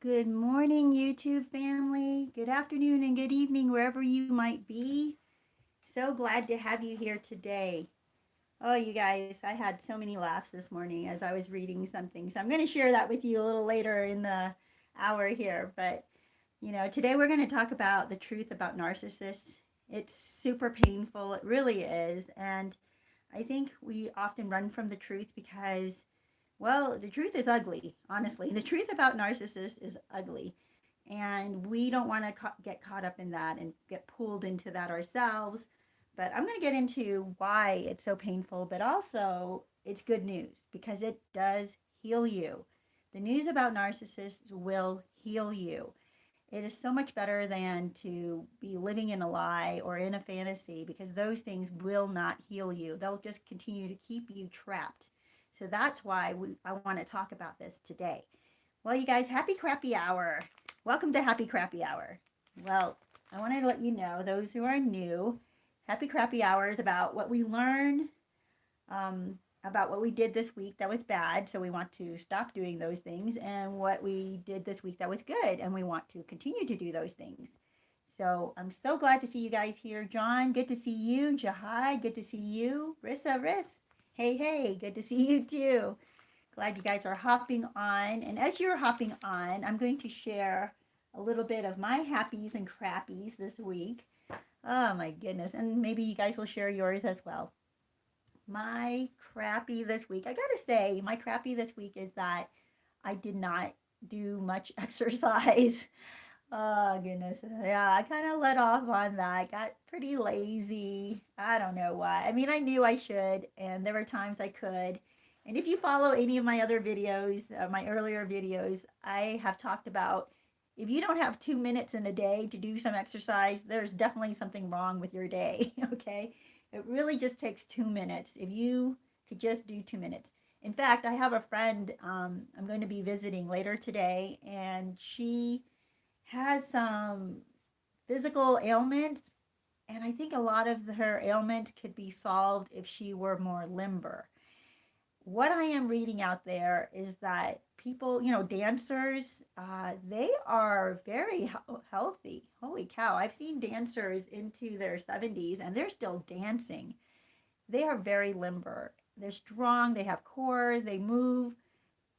Good morning, YouTube family. Good afternoon and good evening, wherever you might be. So glad to have you here today. Oh, you guys, I had so many laughs this morning as I was reading something. So I'm going to share that with you a little later in the hour here. But, today we're going to talk about the truth about narcissists. It's super painful. It really is. And I think we often run from the truth because the truth is ugly, honestly. The truth about narcissists is ugly. And we don't want to get caught up in that and get pulled into that ourselves. But I'm going to get into why it's so painful, but also it's good news because it does heal you. The news about narcissists will heal you. It is so much better than to be living in a lie or in a fantasy because those things will not heal you. They'll just continue to keep you trapped. So that's why I want to talk about this today. Well, you guys, happy crappy hour. Welcome to Happy Crappy Hour. Well, I wanted to let you know, those who are new, Happy Crappy Hour is about what we learn, about what we did this week that was bad. So we want to stop doing those things, and what we did this week that was good, and we want to continue to do those things. So I'm so glad to see you guys here. John, good to see you. Jahai, good to see you. Rissa, hey, hey, good to see you too. Glad you guys are hopping on. And as you're hopping on, I'm going to share a little bit of my happies and crappies this week. Oh my goodness. And maybe you guys will share yours as well. My crappy this week, I gotta say, my crappy this week is that I did not do much exercise. Oh goodness. Yeah, I kind of let off on that. Got pretty lazy. I don't know why. I mean, I knew I should, and there were times I could. And if you follow any of my other videos, my earlier videos, I have talked about if you don't have 2 minutes in a day to do some exercise, there's definitely something wrong with your day. Okay. It really just takes 2 minutes. If you could just do 2 minutes. In fact, I have a friend I'm going to be visiting later today, and she has some physical ailments, and I think a lot of her ailments could be solved if she were more limber. What I am reading out there is that people, dancers, they are very healthy. Holy cow. I've seen dancers into their 70s and they're still dancing. They are very limber. They're strong, they have core, they move.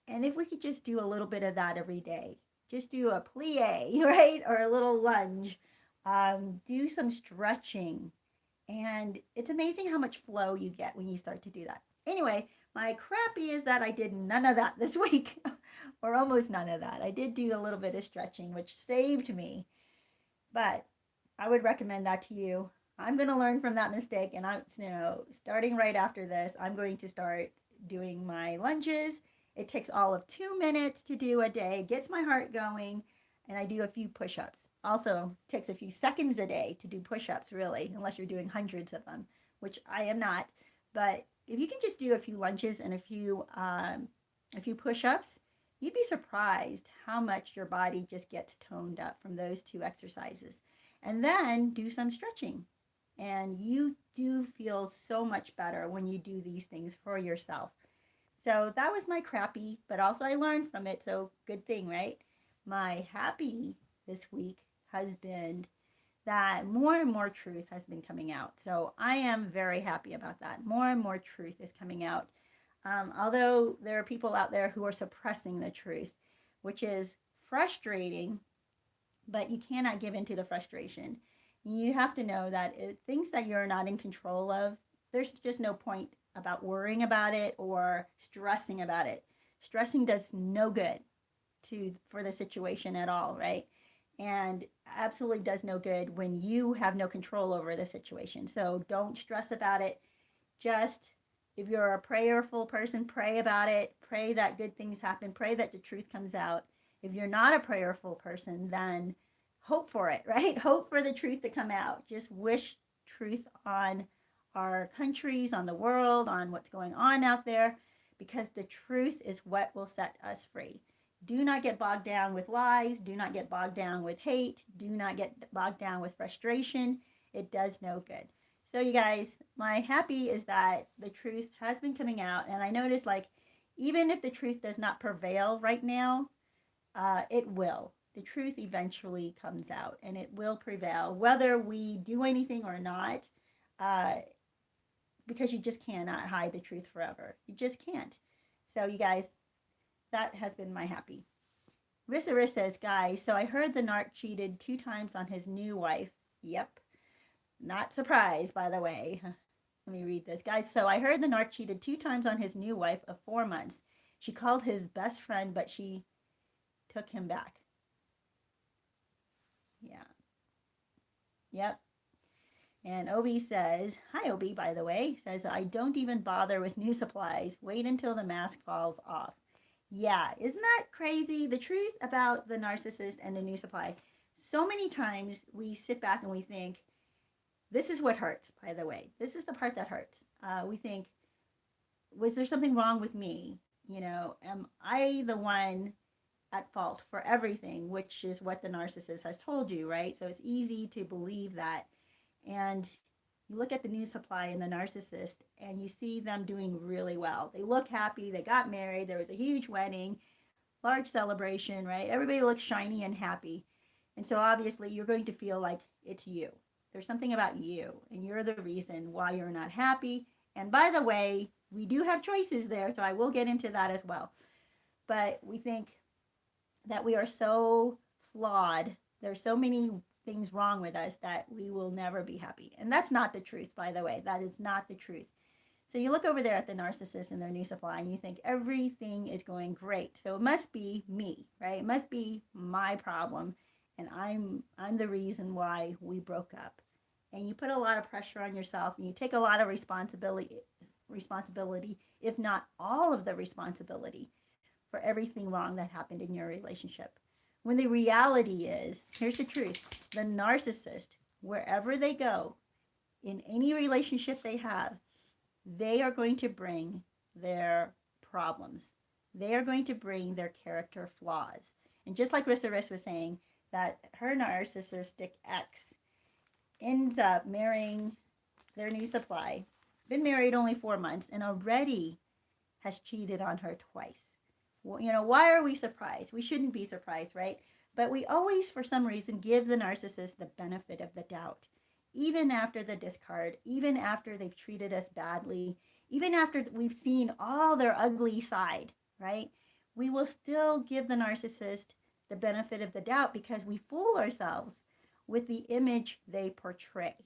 And if we could just do a little bit of that every day, just do a plie, right? Or a little lunge, do some stretching. And it's amazing how much flow you get when you start to do that. Anyway, my crappy is that I did none of that this week, or almost none of that. I did do a little bit of stretching, which saved me, but I would recommend that to you. I'm going to learn from that mistake, and starting right after this, I'm going to start doing my lunges. It takes all of 2 minutes to do a day, gets my heart going, and I do a few push-ups. Also, takes a few seconds a day to do push-ups, really, unless you're doing hundreds of them, which I am not. But if you can just do a few lunges and a few push-ups, you'd be surprised how much your body just gets toned up from those two exercises. And then do some stretching. And you do feel so much better when you do these things for yourself. So that was my crappy, but also I learned from it, so good thing, right? My happy this week has been that more and more truth has been coming out. So I am very happy about that. More and more truth is coming out. Although there are people out there who are suppressing the truth, which is frustrating, but you cannot give in to the frustration. You have to know that things that you're not in control of, there's just no point about worrying about it or stressing about it. Stressing does no good for the situation at all, right? And absolutely does no good when you have no control over the situation. So don't stress about it. Just if you're a prayerful person, pray about it. Pray that good things happen. Pray that the truth comes out. If you're not a prayerful person, then hope for it, right? Hope for the truth to come out. Just wish truth on our countries, on the world, on what's going on out there, because the truth is what will set us free. Do not get bogged down with lies. Do not get bogged down with hate. Do not get bogged down with frustration. It does no good. So you guys, my happy is that the truth has been coming out. And I noticed, like, even if the truth does not prevail right now, it will. The truth eventually comes out and it will prevail, whether we do anything or not, uh, because you just cannot hide the truth forever. You just can't. So, you guys, that has been my happy. Rissa says, guys, so I heard the narc cheated 2 times on his new wife. Yep. Not surprised, by the way. Let me read this. Guys, so I heard the narc cheated 2 times on his new wife of 4 months. She called his best friend, but she took him back. Yeah. Yep. And Obi says, hi, Obi, by the way, says, I don't even bother with new supplies. Wait until the mask falls off. Yeah, isn't that crazy? The truth about the narcissist and the new supply. So many times we sit back and we think, this is what hurts, by the way. This is the part that hurts. We think, was there something wrong with me? You know, am I the one at fault for everything, which is what the narcissist has told you, right? So it's easy to believe that. And you look at the new supply and the narcissist and you see them doing really well. They look happy. They got married. There was a huge wedding, large celebration, right? Everybody looks shiny and happy. And so obviously you're going to feel like it's you. There's something about you and you're the reason why you're not happy. And by the way, we do have choices there, so I will get into that as well. But we think that we are so flawed. There's so many things wrong with us that we will never be happy. And that's not the truth, by the way. That is not the truth. So you look over there at the narcissist and their new supply and you think everything is going great. So it must be me, right? It must be my problem. And I'm the reason why we broke up. And you put a lot of pressure on yourself and you take a lot of responsibility, if not all of the responsibility for everything wrong that happened in your relationship. When the reality is, here's the truth, the narcissist, wherever they go, in any relationship they have, they are going to bring their problems. They are going to bring their character flaws. And just like Rissa was saying, that her narcissistic ex ends up marrying their new supply, been married only 4 months, and already has cheated on her twice. You know, why are we surprised? We shouldn't be surprised, right? But we always, for some reason, give the narcissist the benefit of the doubt. Even after the discard, even after they've treated us badly, even after we've seen all their ugly side, right? We will still give the narcissist the benefit of the doubt because we fool ourselves with the image they portray.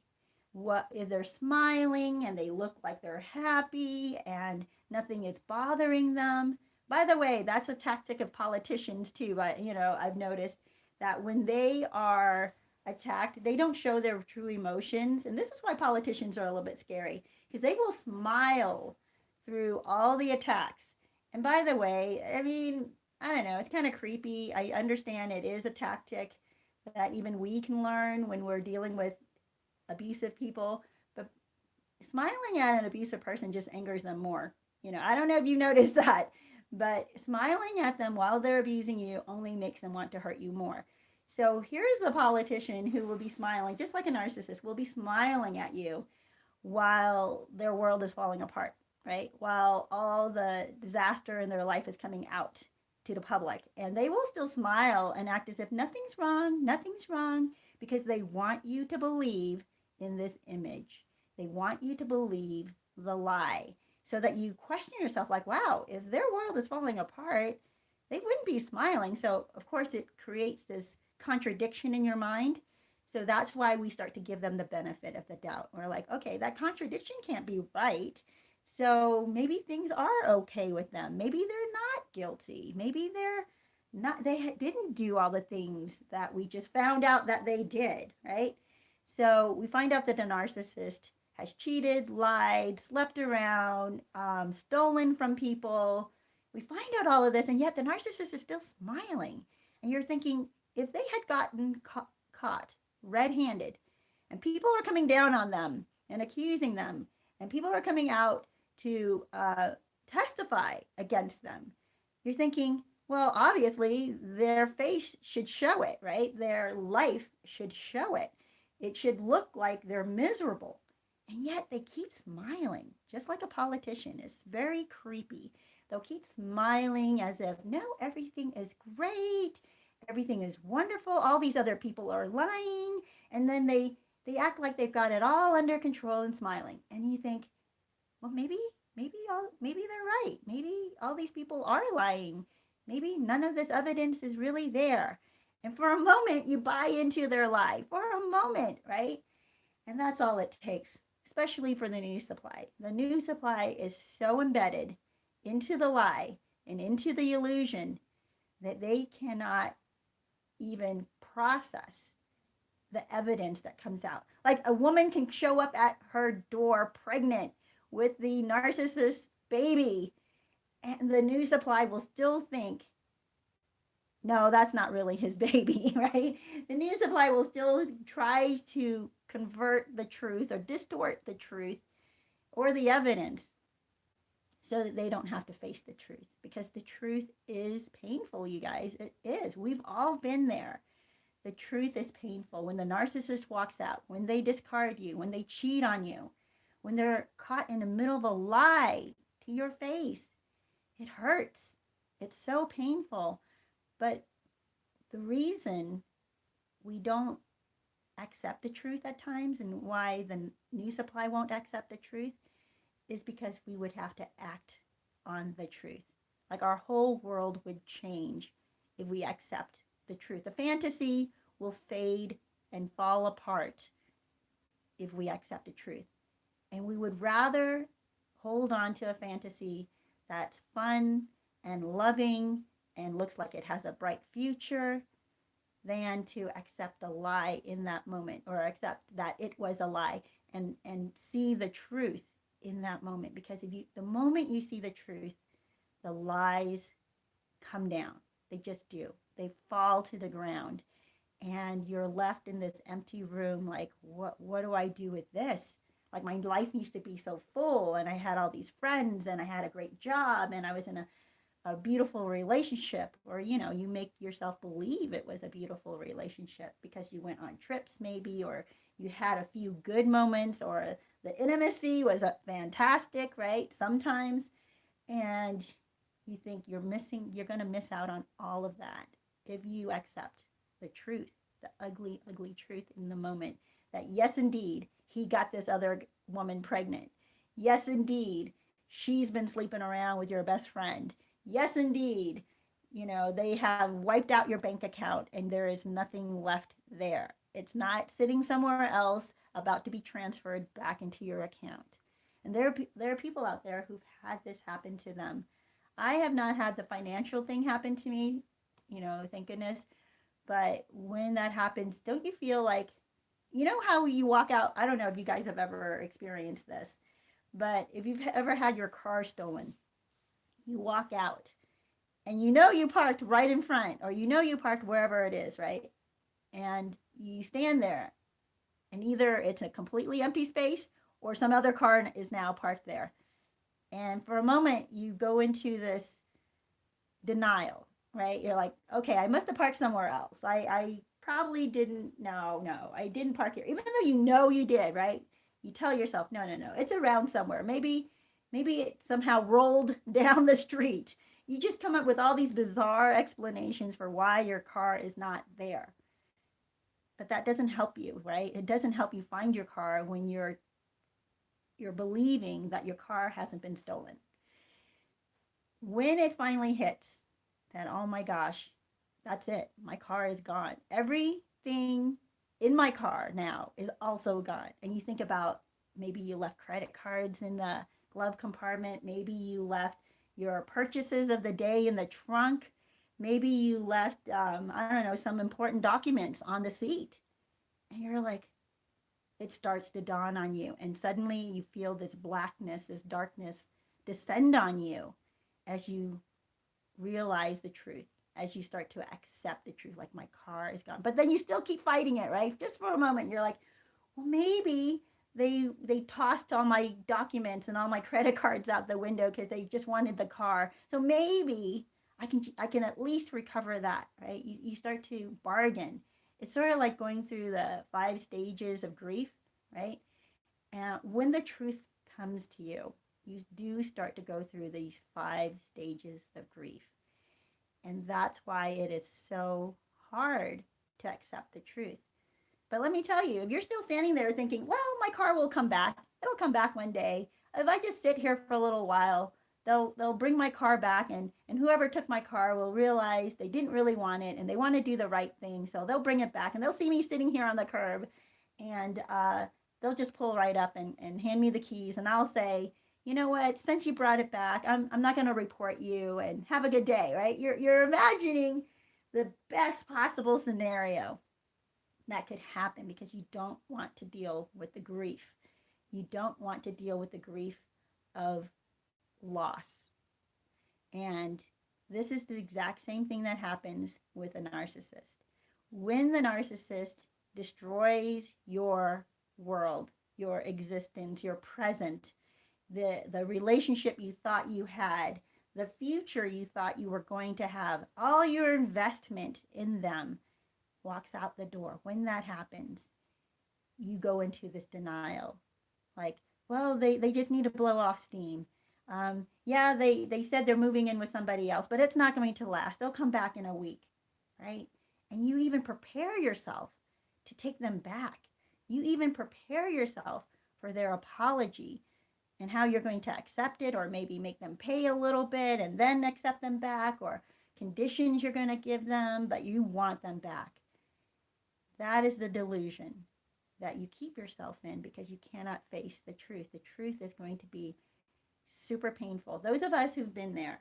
What if they're smiling and they look like they're happy and nothing is bothering them? By the way, that's a tactic of politicians too. But I've noticed that when they are attacked, they don't show their true emotions. And this is why politicians are a little bit scary, because they will smile through all the attacks. And by the way, I mean, I don't know, it's kind of creepy. I understand it is a tactic that even we can learn when we're dealing with abusive people. But smiling at an abusive person just angers them more. I don't know if you noticed that. But smiling at them while they're abusing you only makes them want to hurt you more. So here's the politician who will be smiling, just like a narcissist, will be smiling at you while their world is falling apart, right? While all the disaster in their life is coming out to the public. And they will still smile and act as if nothing's wrong, because they want you to believe in this image. They want you to believe the lie. So that you question yourself like, wow, if their world is falling apart, they wouldn't be smiling. So, of course, it creates this contradiction in your mind. So that's why we start to give them the benefit of the doubt. We're like, okay, that contradiction can't be right. So maybe things are okay with them. Maybe they're not guilty. Maybe they didn't do all the things that we just found out that they did, right? So we find out that the narcissist has cheated, lied, slept around, stolen from people. We find out all of this, and yet the narcissist is still smiling. And you're thinking, if they had gotten caught red-handed, and people are coming down on them and accusing them, and people are coming out to testify against them, you're thinking, well, obviously their face should show it, right? Their life should show it. It should look like they're miserable. And yet they keep smiling, just like a politician. It's very creepy. They'll keep smiling as if, no, everything is great. Everything is wonderful. All these other people are lying. And then they act like they've got it all under control and smiling. And you think, well, maybe they're right. Maybe all these people are lying. Maybe none of this evidence is really there. And for a moment, you buy into their lie. For a moment, right? And that's all it takes, especially for the news supply. The news supply is so embedded into the lie and into the illusion that they cannot even process the evidence that comes out. Like a woman can show up at her door pregnant with the narcissist baby, and the news supply will still think, no, that's not really his baby, right? The news supply will still try to convert the truth or distort the truth or the evidence so that they don't have to face the truth, because the truth is painful, you guys. It is. We've all been there. The truth is painful. When the narcissist walks out, when they discard you, when they cheat on you, when they're caught in the middle of a lie to your face, it hurts. It's so painful. But the reason we don't accept the truth at times, and why the news supply won't accept the truth, is because we would have to act on the truth. Like our whole world would change if we accept the truth. The fantasy will fade and fall apart if we accept the truth. And we would rather hold on to a fantasy that's fun and loving and looks like it has a bright future than to accept the lie in that moment, or accept that it was a lie, and see the truth in that moment. Because the moment you see the truth, the lies come down. They just do. They fall to the ground, and you're left in this empty room like, what do I do with this? Like, my life used to be so full, and I had all these friends, and I had a great job, and I was in a beautiful relationship. Or, you make yourself believe it was a beautiful relationship because you went on trips maybe, or you had a few good moments, or the intimacy was fantastic, right? Sometimes. And you think you're going to miss out on all of that if you accept the truth, the ugly, ugly truth in the moment, that yes, indeed, he got this other woman pregnant. Yes, indeed, she's been sleeping around with your best friend. Yes, indeed, they have wiped out your bank account and there is nothing left there. It's not sitting somewhere else about to be transferred back into your account. And there are people out there who've had this happen to them. I have not had the financial thing happen to me, thank goodness. But when that happens, don't you feel like, how you walk out? I don't know if you guys have ever experienced this, but if you've ever had your car stolen, you walk out and you parked right in front, or you parked wherever it is, right? And you stand there, and either it's a completely empty space or some other car is now parked there. And for a moment, you go into this denial, right? You're like, okay, I must have parked somewhere else. I probably didn't, no, I didn't park here. Even though you did, right? You tell yourself, no, it's around somewhere. Maybe it somehow rolled down the street. You just come up with all these bizarre explanations for why your car is not there. But that doesn't help you, right? It doesn't help you find your car when you're believing that your car hasn't been stolen. When it finally hits that, oh my gosh, that's it, my car is gone. Everything in my car now is also gone. And you think about, maybe you left credit cards in the glove compartment. Maybe you left your purchases of the day in the trunk. Maybe you left, some important documents on the seat. And you're like, it starts to dawn on you. And suddenly you feel this blackness, this darkness descend on you as you realize the truth, as you start to accept the truth, like, my car is gone. But then you still keep fighting it, right? Just for a moment, you're like, well, maybe they tossed all my documents and all my credit cards out the window because they just wanted the car. So maybe I can at least recover that, right? You start to bargain. It's sort of like going through the 5 stages of grief, right? And when the truth comes to you, you do start to go through these 5 stages of grief. And that's why it is so hard to accept the truth. But let me tell you, if you're still standing there thinking, well, my car will come back, it'll come back one day. If I just sit here for a little while, they'll bring my car back, and whoever took my car will realize they didn't really want it and they want to do the right thing. So they'll bring it back and they'll see me sitting here on the curb, and they'll just pull right up and hand me the keys, and I'll say, you know what, since you brought it back, I'm not going to report you, and have a good day, right? You're imagining the best possible scenario that could happen because you don't want to deal with the grief. You don't want to deal with the grief of loss. And this is the exact same thing that happens with a narcissist. When the narcissist destroys your world, your existence, your present, the relationship you thought you had, the future you thought you were going to have, all your investment in them walks out the door. When that happens, you go into this denial. Like, well, they just need to blow off steam. Yeah, they said they're moving in with somebody else, but it's not going to last. They'll come back in a week, right? And you even prepare yourself to take them back. You even prepare yourself for their apology and how you're going to accept it, or maybe make them pay a little bit and then accept them back, or conditions you're going to give them, but you want them back. That is the delusion that you keep yourself in because you cannot face the truth. The truth is going to be super painful. Those of us who've been there,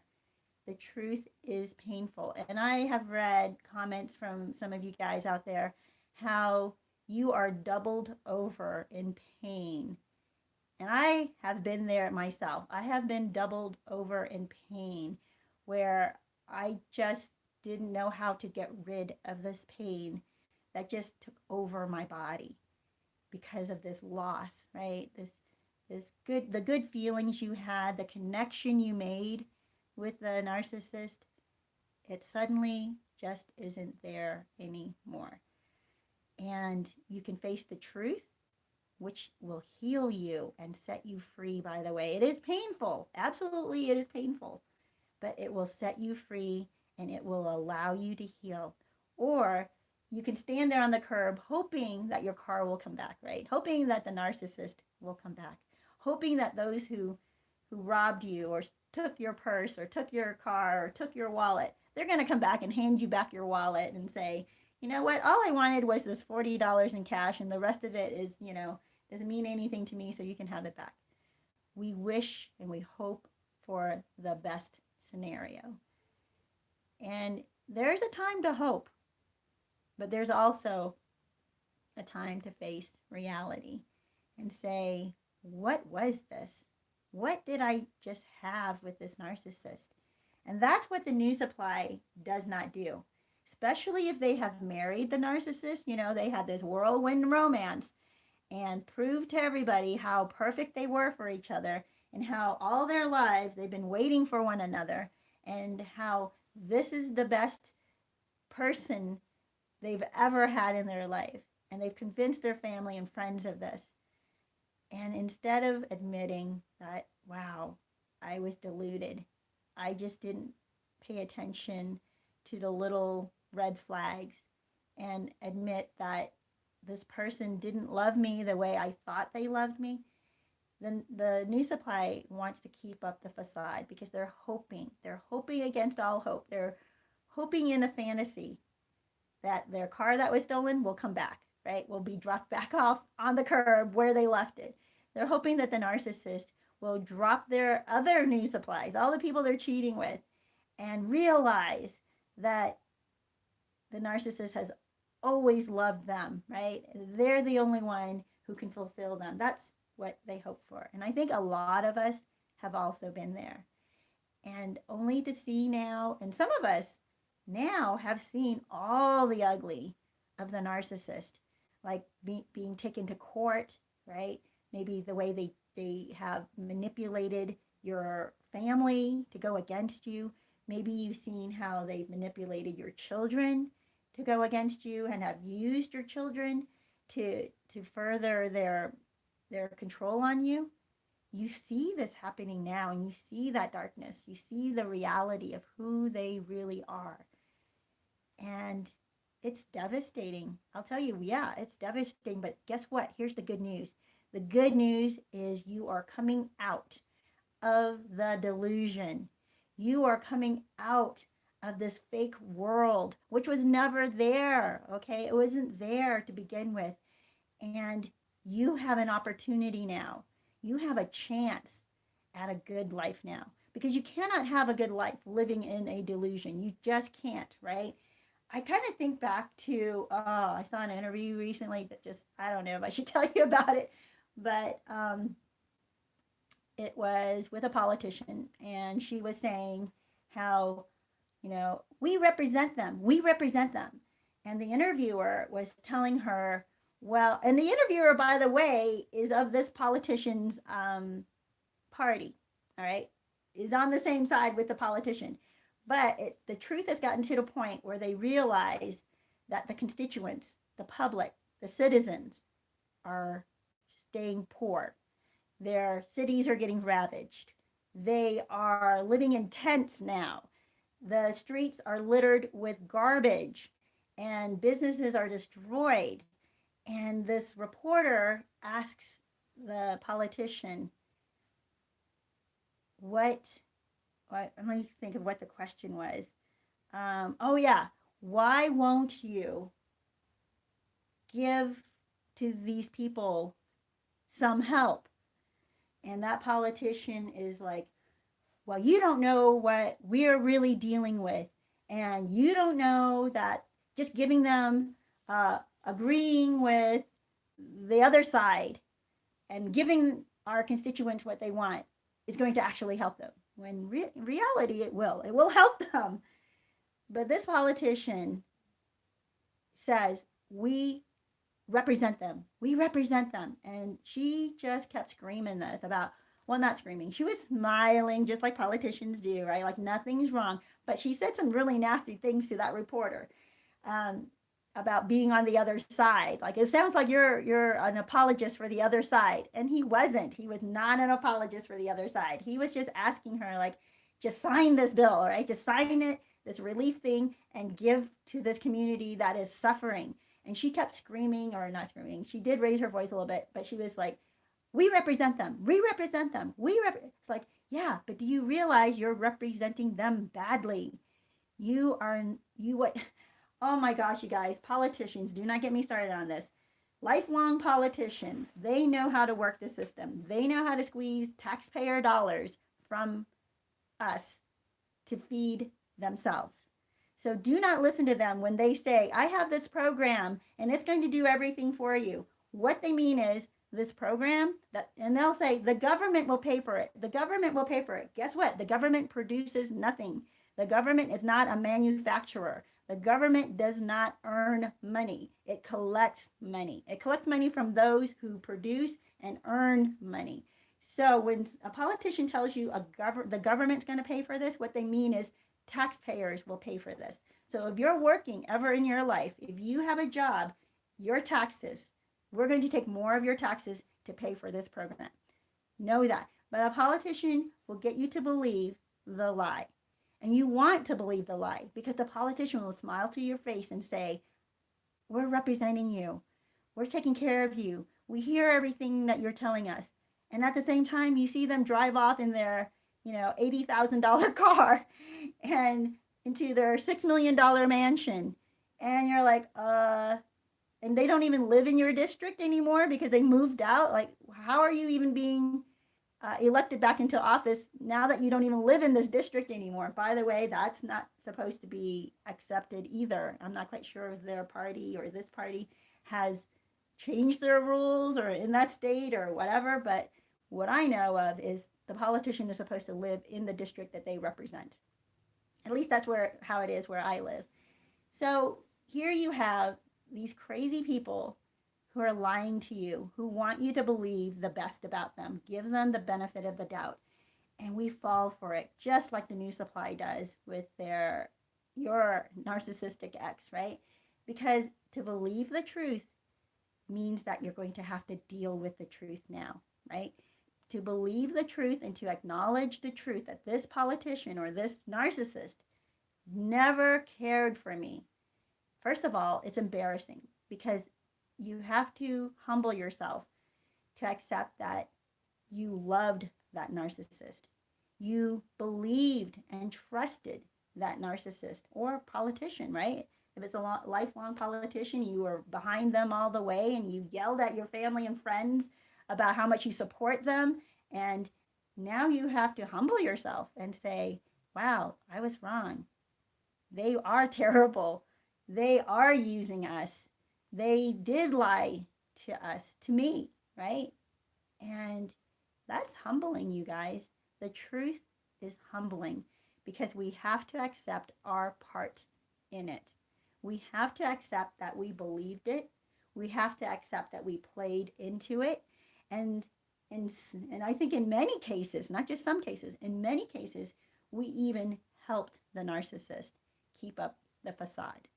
the truth is painful. And I have read comments from some of you guys out there how you are doubled over in pain. And I have been there myself. I have been doubled over in pain where I just didn't know how to get rid of this pain that just took over my body because of this loss, right? The good feelings you had, the connection you made with the narcissist, it suddenly just isn't there anymore. And you can face the truth, which will heal you and set you free, by the way. It is painful. Absolutely, it is painful. But it will set you free and it will allow you to heal. Or you can stand there on the curb hoping that your car will come back, right? Hoping that the narcissist will come back. Hoping that those who robbed you or took your purse or took your car or took your wallet, they're going to come back and hand you back your wallet and say, you know what, all I wanted was this $40 in cash and the rest of it is, doesn't mean anything to me, so you can have it back. We wish and we hope for the best scenario. And there's a time to hope, but there's also a time to face reality and say, what was this? What did I just have with this narcissist? And that's what the new supply does not do, especially if they have married the narcissist. They had this whirlwind romance and proved to everybody how perfect they were for each other and how all their lives they've been waiting for one another and how this is the best person they've ever had in their life. And they've convinced their family and friends of this. And instead of admitting that, wow, I was deluded, I just didn't pay attention to the little red flags and admit that this person didn't love me the way I thought they loved me, then the new supply wants to keep up the facade because they're hoping against all hope. They're hoping in a fantasy that their car that was stolen will come back, right? Will be dropped back off on the curb where they left it. They're hoping that the narcissist will drop their other new supplies, all the people they're cheating with, and realize that the narcissist has always loved them, right? They're the only one who can fulfill them. That's what they hope for. And I think a lot of us have also been there. And only to see now, and some of us now have seen all the ugly of the narcissist, like being taken to court, right? Maybe the way they have manipulated your family to go against you. Maybe you've seen how they've manipulated your children to go against you and have used your children to further their their control on you, you see this happening now, and you see that darkness. You see the reality of who they really are. And it's devastating. I'll tell you, yeah, it's devastating. But guess what? Here's the good news. The good news is you are coming out of the delusion. You are coming out of this fake world, which was never there. Okay. It wasn't there to begin with. And you have an opportunity now. You have a chance at a good life now, because you cannot have a good life living in a delusion. You just can't, right? I kind of think back to, I saw an interview recently that just, I don't know if I should tell you about it, but it was with a politician, and she was saying how, we represent them. We represent them. And the interviewer was telling her, well, and the interviewer, by the way, is of this politician's party, all right, is on the same side with the politician. But the truth has gotten to the point where they realize that the constituents, the public, the citizens are staying poor. Their cities are getting ravaged. They are living in tents now. The streets are littered with garbage, and businesses are destroyed. And this reporter asks the politician, let me think of what the question was. Why won't you give to these people some help? And that politician is like, well, you don't know what we're really dealing with. And you don't know that just giving them, agreeing with the other side and giving our constituents what they want is going to actually help them. When in reality, it will help them. But this politician says, we represent them. We represent them. And she just kept screaming this about, well, not screaming. She was smiling just like politicians do, right? Like nothing's wrong. But she said some really nasty things to that reporter about being on the other side. Like, it sounds like you're an apologist for the other side. And he wasn't. He was not an apologist for the other side. He was just asking her, like, just sign this bill, right? Just sign it, this relief thing, and give to this community that is suffering. And she kept screaming, or not screaming. She did raise her voice a little bit, but she was like, we represent them. We represent them. It's like, yeah, but do you realize you're representing them badly? Oh my gosh, you guys, politicians, do not get me started on this. Lifelong politicians, they know how to work the system. They know how to squeeze taxpayer dollars from us to feed themselves. So do not listen to them when they say, I have this program and it's going to do everything for you. What they mean is this program, and they'll say, the government will pay for it. The government will pay for it. Guess what? The government produces nothing. The government is not a manufacturer. The government does not earn money. It collects money. It collects money from those who produce and earn money. So when a politician tells you the government's going to pay for this, what they mean is taxpayers will pay for this. So if you're working ever in your life, if you have a job, your taxes, we're going to take more of your taxes to pay for this program. Know that. But a politician will get you to believe the lie. And you want to believe the lie because the politician will smile to your face and say, we're representing you. We're taking care of you. We hear everything that you're telling us. And at the same time, you see them drive off in their, $80,000 car and into their $6 million mansion. And you're like, and they don't even live in your district anymore because they moved out. Like, how are you even being elected back into office now that you don't even live in this district anymore? By the way, that's not supposed to be accepted either. I'm not quite sure if their party or this party has changed their rules or in that state or whatever, but what I know of is the politician is supposed to live in the district that they represent. At least that's how it is where I live. So here you have these crazy people who are lying to you, who want you to believe the best about them, give them the benefit of the doubt. And we fall for it, just like the New Supply does with your narcissistic ex, right? Because to believe the truth means that you're going to have to deal with the truth now, right? To believe the truth and to acknowledge the truth that this politician or this narcissist never cared for me. First of all, it's embarrassing because you have to humble yourself to accept that you loved that narcissist. You believed and trusted that narcissist or politician, right? If it's a lifelong politician, you were behind them all the way and you yelled at your family and friends about how much you support them. And now you have to humble yourself and say, wow, I was wrong. They are terrible. They are using us. They did lie to us, to me, right? And that's humbling, you guys. The truth is humbling because we have to accept our part in it. We have to accept that we believed it. We have to accept that we played into it. And I think in many cases, not just some cases, in many cases, we even helped the narcissist keep up the facade,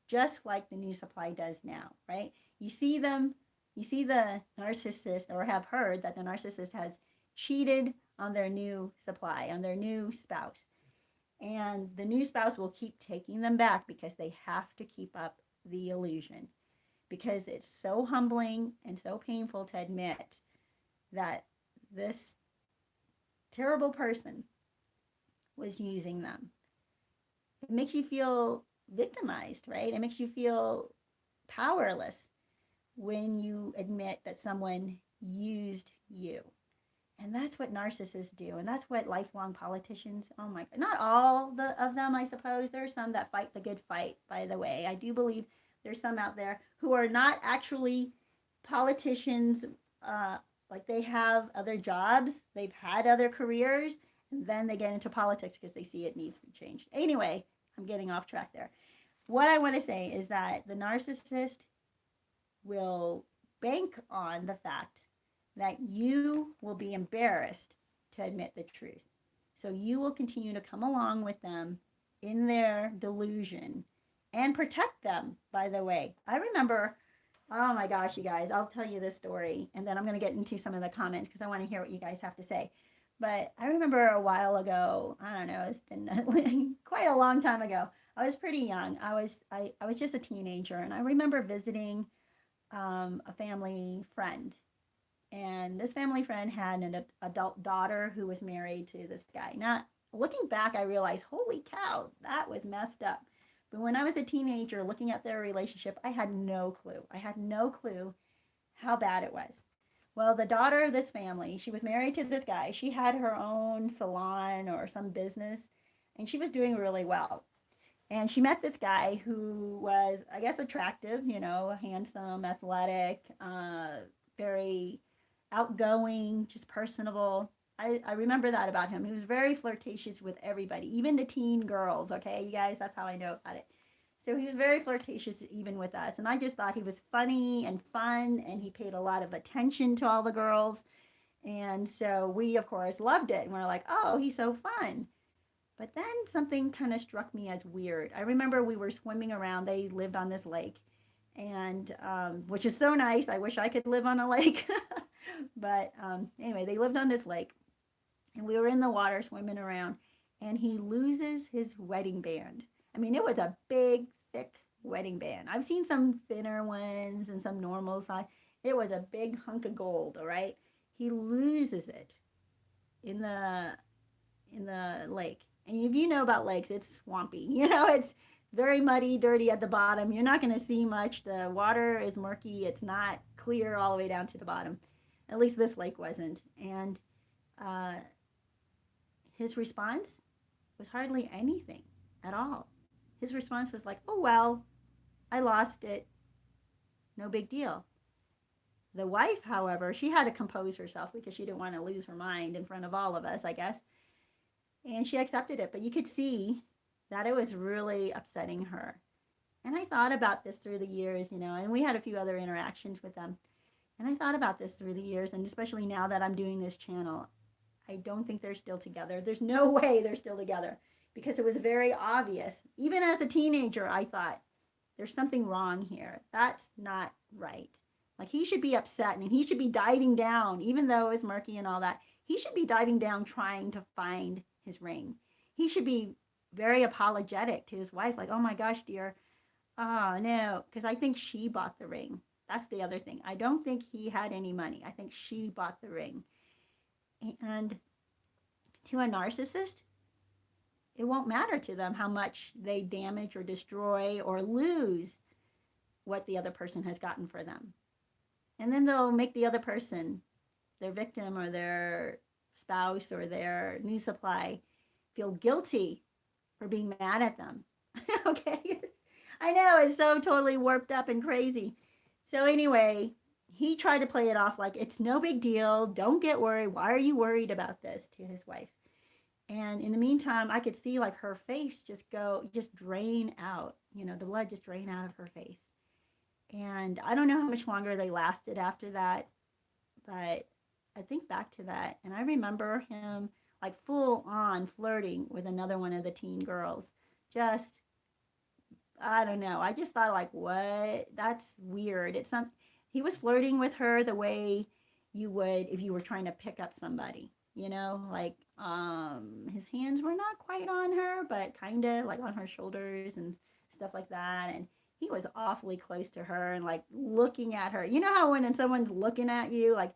just like the new supply does now, right? You see them, you see the narcissist, or have heard that the narcissist has cheated on their new supply, on their new spouse. And the new spouse will keep taking them back because they have to keep up the illusion. Because it's so humbling and so painful to admit that this terrible person was using them. It makes you feel victimized, right? It makes you feel powerless when you admit that someone used you. And that's what narcissists do. And that's what lifelong politicians, oh my God, not all of them, I suppose. There are some that fight the good fight, by the way. I do believe there's some out there who are not actually politicians, like they have other jobs, they've had other careers, and then they get into politics because they see it needs to be changed. Anyway, I'm getting off track there. What I want to say is that the narcissist will bank on the fact that you will be embarrassed to admit the truth. So you will continue to come along with them in their delusion and protect them, by the way. I remember, oh my gosh, you guys, I'll tell you this story and then I'm going to get into some of the comments because I want to hear what you guys have to say. But I remember a while ago, I don't know, it's been quite a long time ago. I was pretty young. I was just a teenager, and I remember visiting a family friend. And this family friend had an adult daughter who was married to this guy. Now, looking back, I realized, holy cow, that was messed up. But when I was a teenager looking at their relationship, I had no clue. I had no clue how bad it was. Well, the daughter of this family, she was married to this guy. She had her own salon or some business, and she was doing really well. And she met this guy who was, I guess, attractive, you know, handsome, athletic, very outgoing, just personable. I remember that about him. He was very flirtatious with everybody, even the teen girls, okay, you guys? That's how I know about it. So he was very flirtatious even with us. And I just thought he was funny and fun, and he paid a lot of attention to all the girls. And so we, of course, loved it. And we're like, oh, he's so fun. But then something kind of struck me as weird. I remember we were swimming around. They lived on this lake, and which is so nice. I wish I could live on a lake. But anyway, they lived on this lake, and we were in the water swimming around, and he loses his wedding band. I mean, it was a big, thick wedding band. I've seen some thinner ones and some normal size. It was a big hunk of gold, all right? He loses it in the lake. And if you know about lakes, it's swampy. You know, it's very muddy, dirty at the bottom. You're not going to see much. The water is murky. It's not clear all the way down to the bottom. At least this lake wasn't. And his response was hardly anything at all. His response was like, oh, well, I lost it. No big deal. The wife, however, she had to compose herself because she didn't want to lose her mind in front of all of us, I guess. And she accepted it. But you could see that it was really upsetting her. And I thought about this through the years, you know, and we had a few other interactions with them. And I thought about this through the years, and especially now that I'm doing this channel, I don't think they're still together. There's no way they're still together because it was very obvious. Even as a teenager, I thought, there's something wrong here. That's not right. Like he should be upset and he should be diving down, even though it's murky and all that. He should be diving down trying to find his ring. He should be very apologetic to his wife, like, oh my gosh, dear. Oh no, because I think she bought the ring. That's the other thing. I don't think he had any money. I think she bought the ring. And to a narcissist, it won't matter to them how much they damage or destroy or lose what the other person has gotten for them. And then they'll make the other person, their victim or their spouse or their new supply, feel guilty for being mad at them. Okay? I know, it's so totally warped up and crazy. So anyway, he tried to play it off like it's no big deal. Don't get worried. Why are you worried about this, to his wife? And in the meantime, I could see like her face just drain out, the blood just drain out of her face. And I don't know how much longer they lasted after that, but I think back to that. And I remember him like full on flirting with another one of the teen girls. Just, I don't know. I just thought like, what? That's weird. He was flirting with her the way you would if you were trying to pick up somebody, like his hands were not quite on her, but kind of like on her shoulders and stuff like that. And he was awfully close to her and like looking at her. You know how when someone's looking at you, like,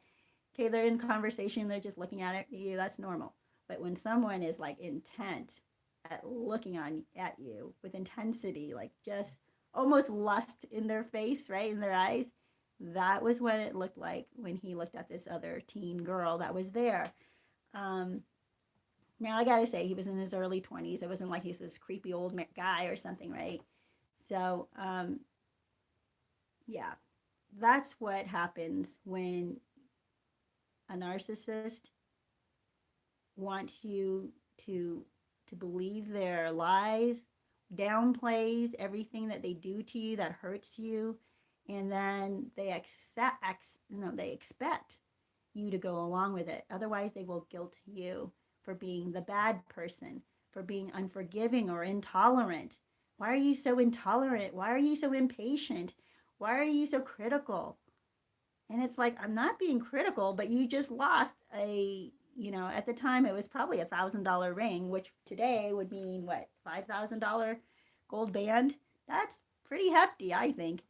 okay, they're in conversation, they're just looking at you, that's normal. But when someone is like intent at looking at you with intensity, like just almost lust in their face, right, in their eyes, that was what it looked like when he looked at this other teen girl that was there. Now I gotta say, he was in his early 20s. It wasn't like he's this creepy old guy or something, right? So, yeah, that's what happens when a narcissist wants you to believe their lies, downplays everything that they do to you that hurts you, and then they expect you to go along with it. Otherwise, they will guilt you for being the bad person, for being unforgiving or intolerant. Why are you so intolerant? Why are you so impatient? Why are you so critical? And it's like, I'm not being critical, but you just lost at the time it was probably $1,000 ring, which today would mean what, $5,000 gold band? That's pretty hefty, I think.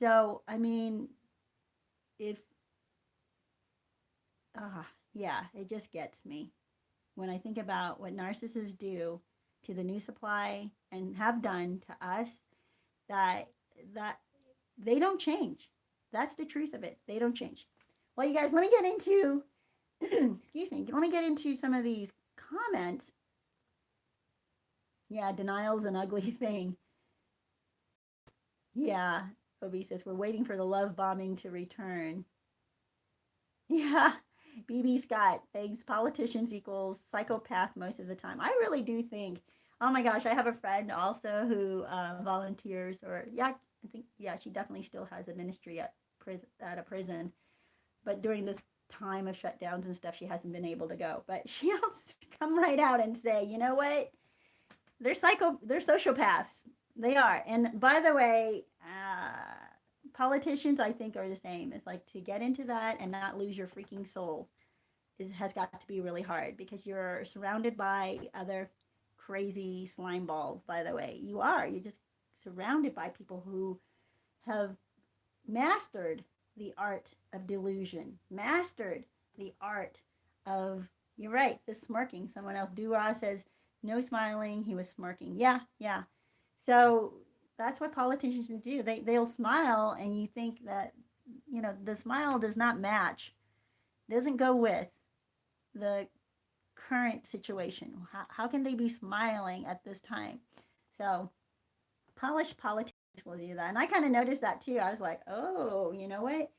So, I mean, it just gets me when I think about what narcissists do to the new supply and have done to us, that they don't change. That's the truth of it. They don't change. Well, you guys, let me get into excuse me, let me get into some of these comments. Yeah, denial's an ugly thing. Yeah, Obi says we're waiting for the love bombing to return. Yeah, BB Scott, thanks. Politicians equals psychopath most of the time. I really do think, oh my gosh, I have a friend also who volunteers, she definitely still has a ministry at a prison. But during this time of shutdowns and stuff, she hasn't been able to go. But she'll come right out and say, you know what? They're sociopaths. They are. And by the way, politicians, I think, are the same. It's like to get into that and not lose your freaking soul has got to be really hard, because you're surrounded by other crazy slime balls, by the way. You're just surrounded by people who have mastered the art of delusion, mastered the art of, you're right, the smirking. Someone else, Dura, says, no smiling, he was smirking. Yeah. So that's what politicians do. They'll smile and you think that, the smile does not match, doesn't go with the current situation. How can they be smiling at this time? So polished politicians will do that. And I kind of noticed that too. I was like, oh, you know what?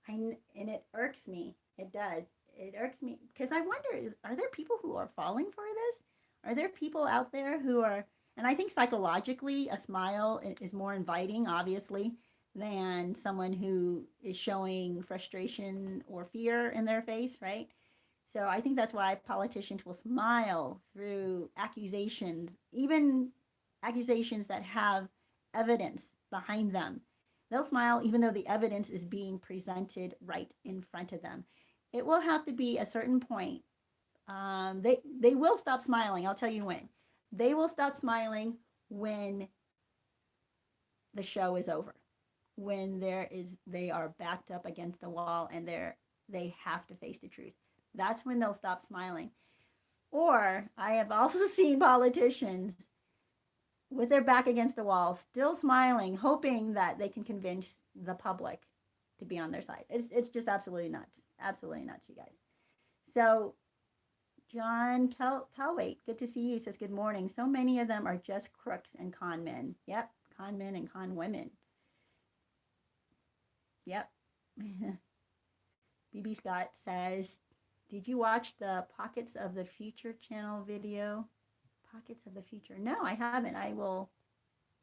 And it irks me. It does. It irks me because I wonder, are there people who are falling for this? Are there people out there who are, and I think psychologically a smile is more inviting, obviously, than someone who is showing frustration or fear in their face, right? So I think that's why politicians will smile through accusations, even accusations that have evidence behind them. They'll smile even though the evidence is being presented right in front of them. It will have to be a certain point. They will stop smiling. I'll tell you when. They will stop smiling when the show is over, when they are backed up against the wall and they have to face the truth. That's when they'll stop smiling. Or I have also seen politicians with their back against the wall, still smiling, hoping that they can convince the public to be on their side. It's just absolutely nuts. Absolutely nuts, you guys. So John Calwait, good to see you, says good morning. So many of them are just crooks and con men. Yep, con men and con women. Yep. BB Scott says, did you watch the Pockets of the Future channel video? Pockets of the Future. No, I haven't. I will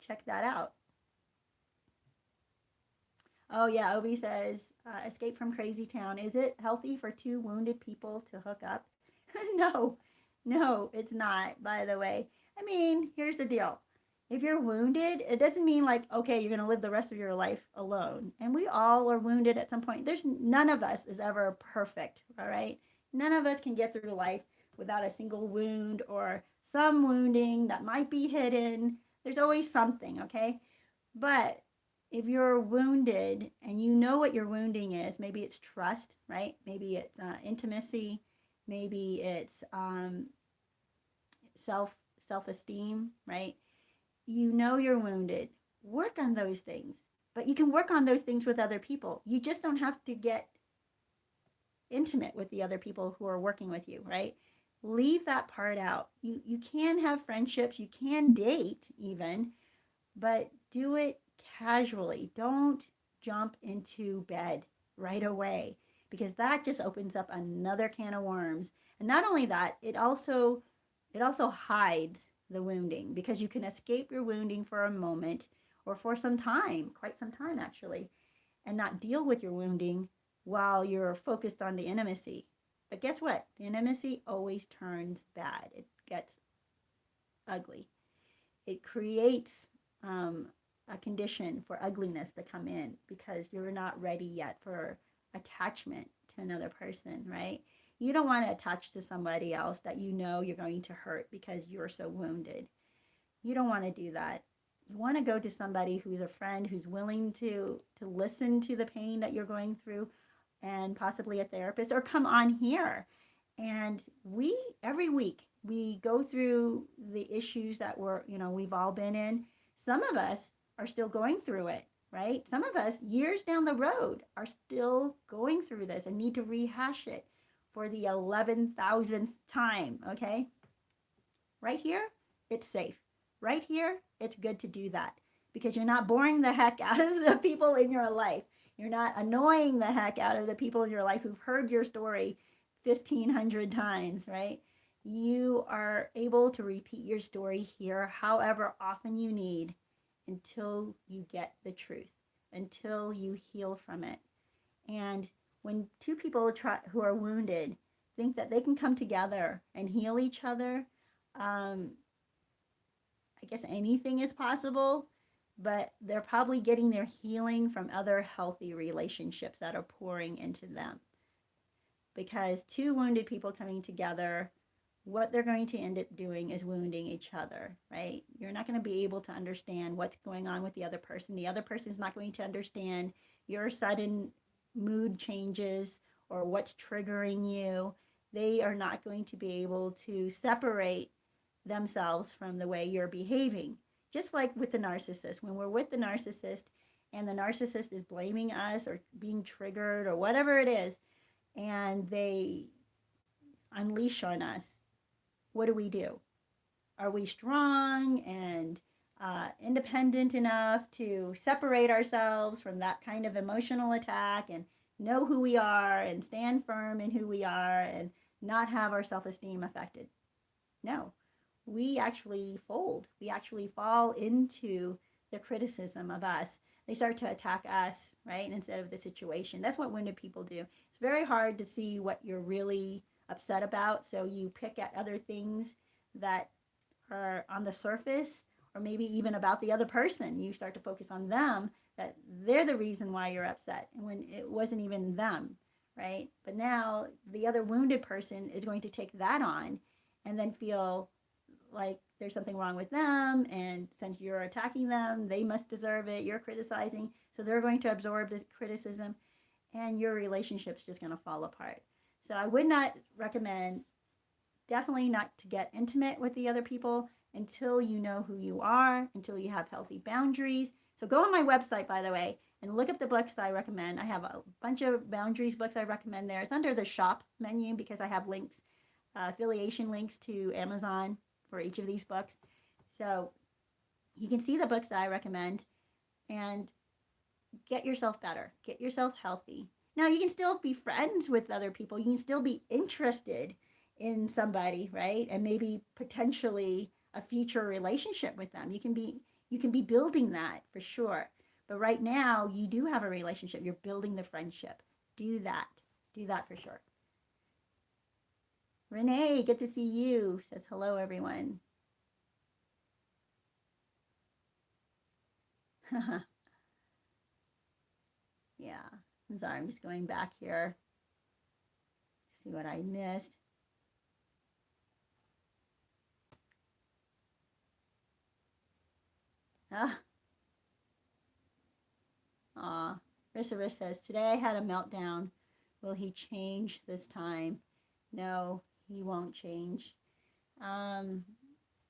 check that out. Oh, yeah. Obi says, escape from Crazytown. Is it healthy for two wounded people to hook up? No, it's not, by the way. I mean, here's the deal. If you're wounded, it doesn't mean like, okay, you're going to live the rest of your life alone. And we all are wounded at some point. None of us is ever perfect, all right? None of us can get through life without a single wound or some wounding that might be hidden. There's always something, okay? But if you're wounded and you know what your wounding is, maybe it's trust, right? Maybe it's intimacy. Maybe it's self-esteem, right? You know you're wounded. Work on those things. But you can work on those things with other people. You just don't have to get intimate with the other people who are working with you, right? Leave that part out. You can have friendships, you can date even, but do it casually. Don't jump into bed right away, because that just opens up another can of worms. And not only that, it also hides the wounding, because you can escape your wounding for a moment or for some time, quite some time actually, and not deal with your wounding while you're focused on the intimacy. But guess what? The intimacy always turns bad. It gets ugly. It creates a condition for ugliness to come in because you're not ready yet for attachment to another person, right? You don't want to attach to somebody else that you know you're going to hurt because you're so wounded. You don't want to do that. You want to go to somebody who's a friend, who's willing to listen to the pain that you're going through, and possibly a therapist, or come on here. And every week, we go through the issues that we've all been in. Some of us are still going through it, right? Some of us, years down the road, are still going through this and need to rehash it for the 11,000th time, okay? Right here, it's safe. Right here, it's good to do that because you're not boring the heck out of the people in your life. You're not annoying the heck out of the people in your life who've heard your story 1,500 times, right? You are able to repeat your story here however often you need until you get the truth, until you heal from it. And when two people who are wounded think that they can come together and heal each other, I guess anything is possible, but they're probably getting their healing from other healthy relationships that are pouring into them. Because two wounded people coming together, what they're going to end up doing is wounding each other, right? You're not going to be able to understand what's going on with the other person. The other person's not going to understand your sudden mood changes or what's triggering you. They are not going to be able to separate themselves from the way you're behaving. Just like with the narcissist, when we're with the narcissist and the narcissist is blaming us or being triggered or whatever it is, and they unleash on us, what do? Are we strong and independent enough to separate ourselves from that kind of emotional attack and know who we are and stand firm in who we are and not have our self-esteem affected? No. We actually fold. We actually fall into the criticism of us. They start to attack us, right, instead of the situation. That's what wounded people do. It's very hard to see what you're really upset about, so you pick at other things that are on the surface, or maybe even about the other person. You start to focus on them that they're the reason why you're upset when it wasn't even them, right? But now the other wounded person is going to take that on and then feel like there's something wrong with them, and since you're attacking them, they must deserve it. You're criticizing, so they're going to absorb this criticism, and your relationship's just going to fall apart. So I would not recommend, definitely not to get intimate with the other people until you know who you are, until you have healthy boundaries. So go on my website, by the way, and look up the books that I recommend. I have a bunch of boundaries books I recommend there. It's under the shop menu because I have links, affiliation links to Amazon for each of these books. So you can see the books that I recommend and get yourself better, get yourself healthy. Now, you can still be friends with other people. You can still be interested in somebody, right? And maybe potentially a future relationship with them. You can be building that for sure. But right now, you do have a relationship. You're building the friendship. Do that. Do that for sure. Renee, good to see you. Says hello, everyone. Yeah, I'm sorry. I'm just going back here. See what I missed. Aw. Rissa says, today I had a meltdown. Will he change this time? No, he won't change. And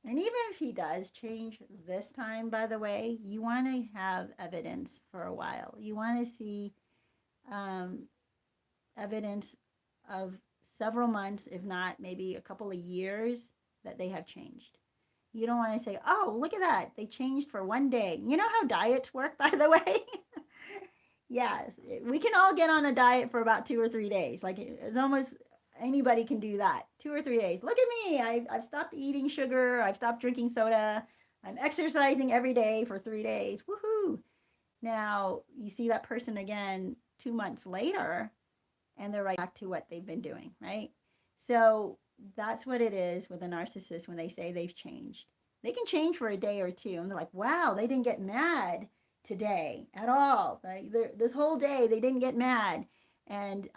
even if he does change this time, by the way, you want to have evidence for a while. You want to see evidence of several months, if not maybe a couple of years, that they have changed. You don't want to say, oh, look at that. They changed for one day. You know how diets work, by the way? Yes, we can all get on a diet for about 2 or 3 days. Like, it's almost anybody can do that. 2 or 3 days. Look at me. I've stopped eating sugar. I've stopped drinking soda. I'm exercising every day for 3 days. Woohoo. Now, you see that person again 2 months later, and they're right back to what they've been doing, right? So that's what it is with a narcissist when they say they've changed. They can change for a day or two, and they're like, wow, they didn't get mad today at all. Like, this whole day, they didn't get mad, and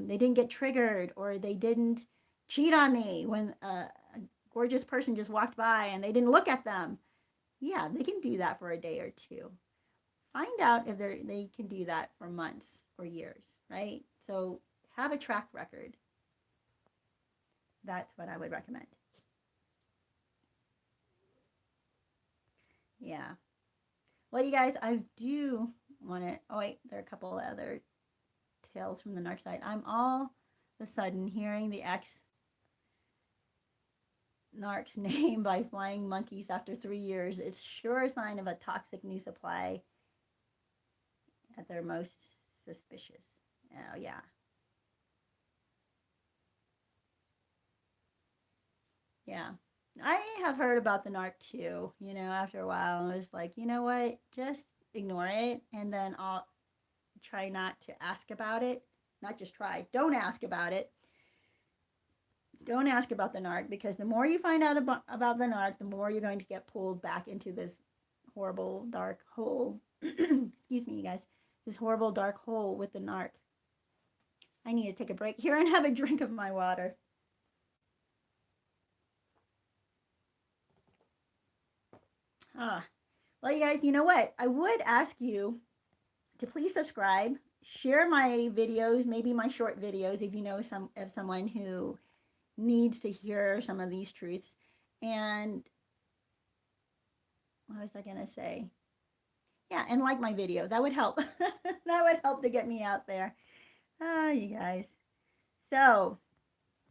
they didn't get triggered, or they didn't cheat on me when a gorgeous person just walked by and they didn't look at them. Yeah, they can do that for a day or two. Find out if they can do that for months or years, right? So have a track record. That's what I would recommend. Yeah. Well, you guys, I do want to, oh wait, there are a couple of other tales from the Narc side. I'm all of a sudden hearing the ex-Narc's name by flying monkeys after 3 years. It's sure a sign of a toxic new supply at their most suspicious. Oh, yeah. Yeah. I have heard about the narc too, after a while. I was like, you know what? Just ignore it. And then I'll try not to ask about it. Not just try. Don't ask about it. Don't ask about the narc, because the more you find out about the narc, the more you're going to get pulled back into this horrible dark hole. Excuse me, you guys. This horrible dark hole with the narc. I need to take a break here and have a drink of my water. Well, you guys, you know what? I would ask you to please subscribe, share my videos, maybe my short videos, if you know of someone who needs to hear some of these truths. And what was I going to say? Yeah, and like my video. That would help. That would help to get me out there. You guys. So,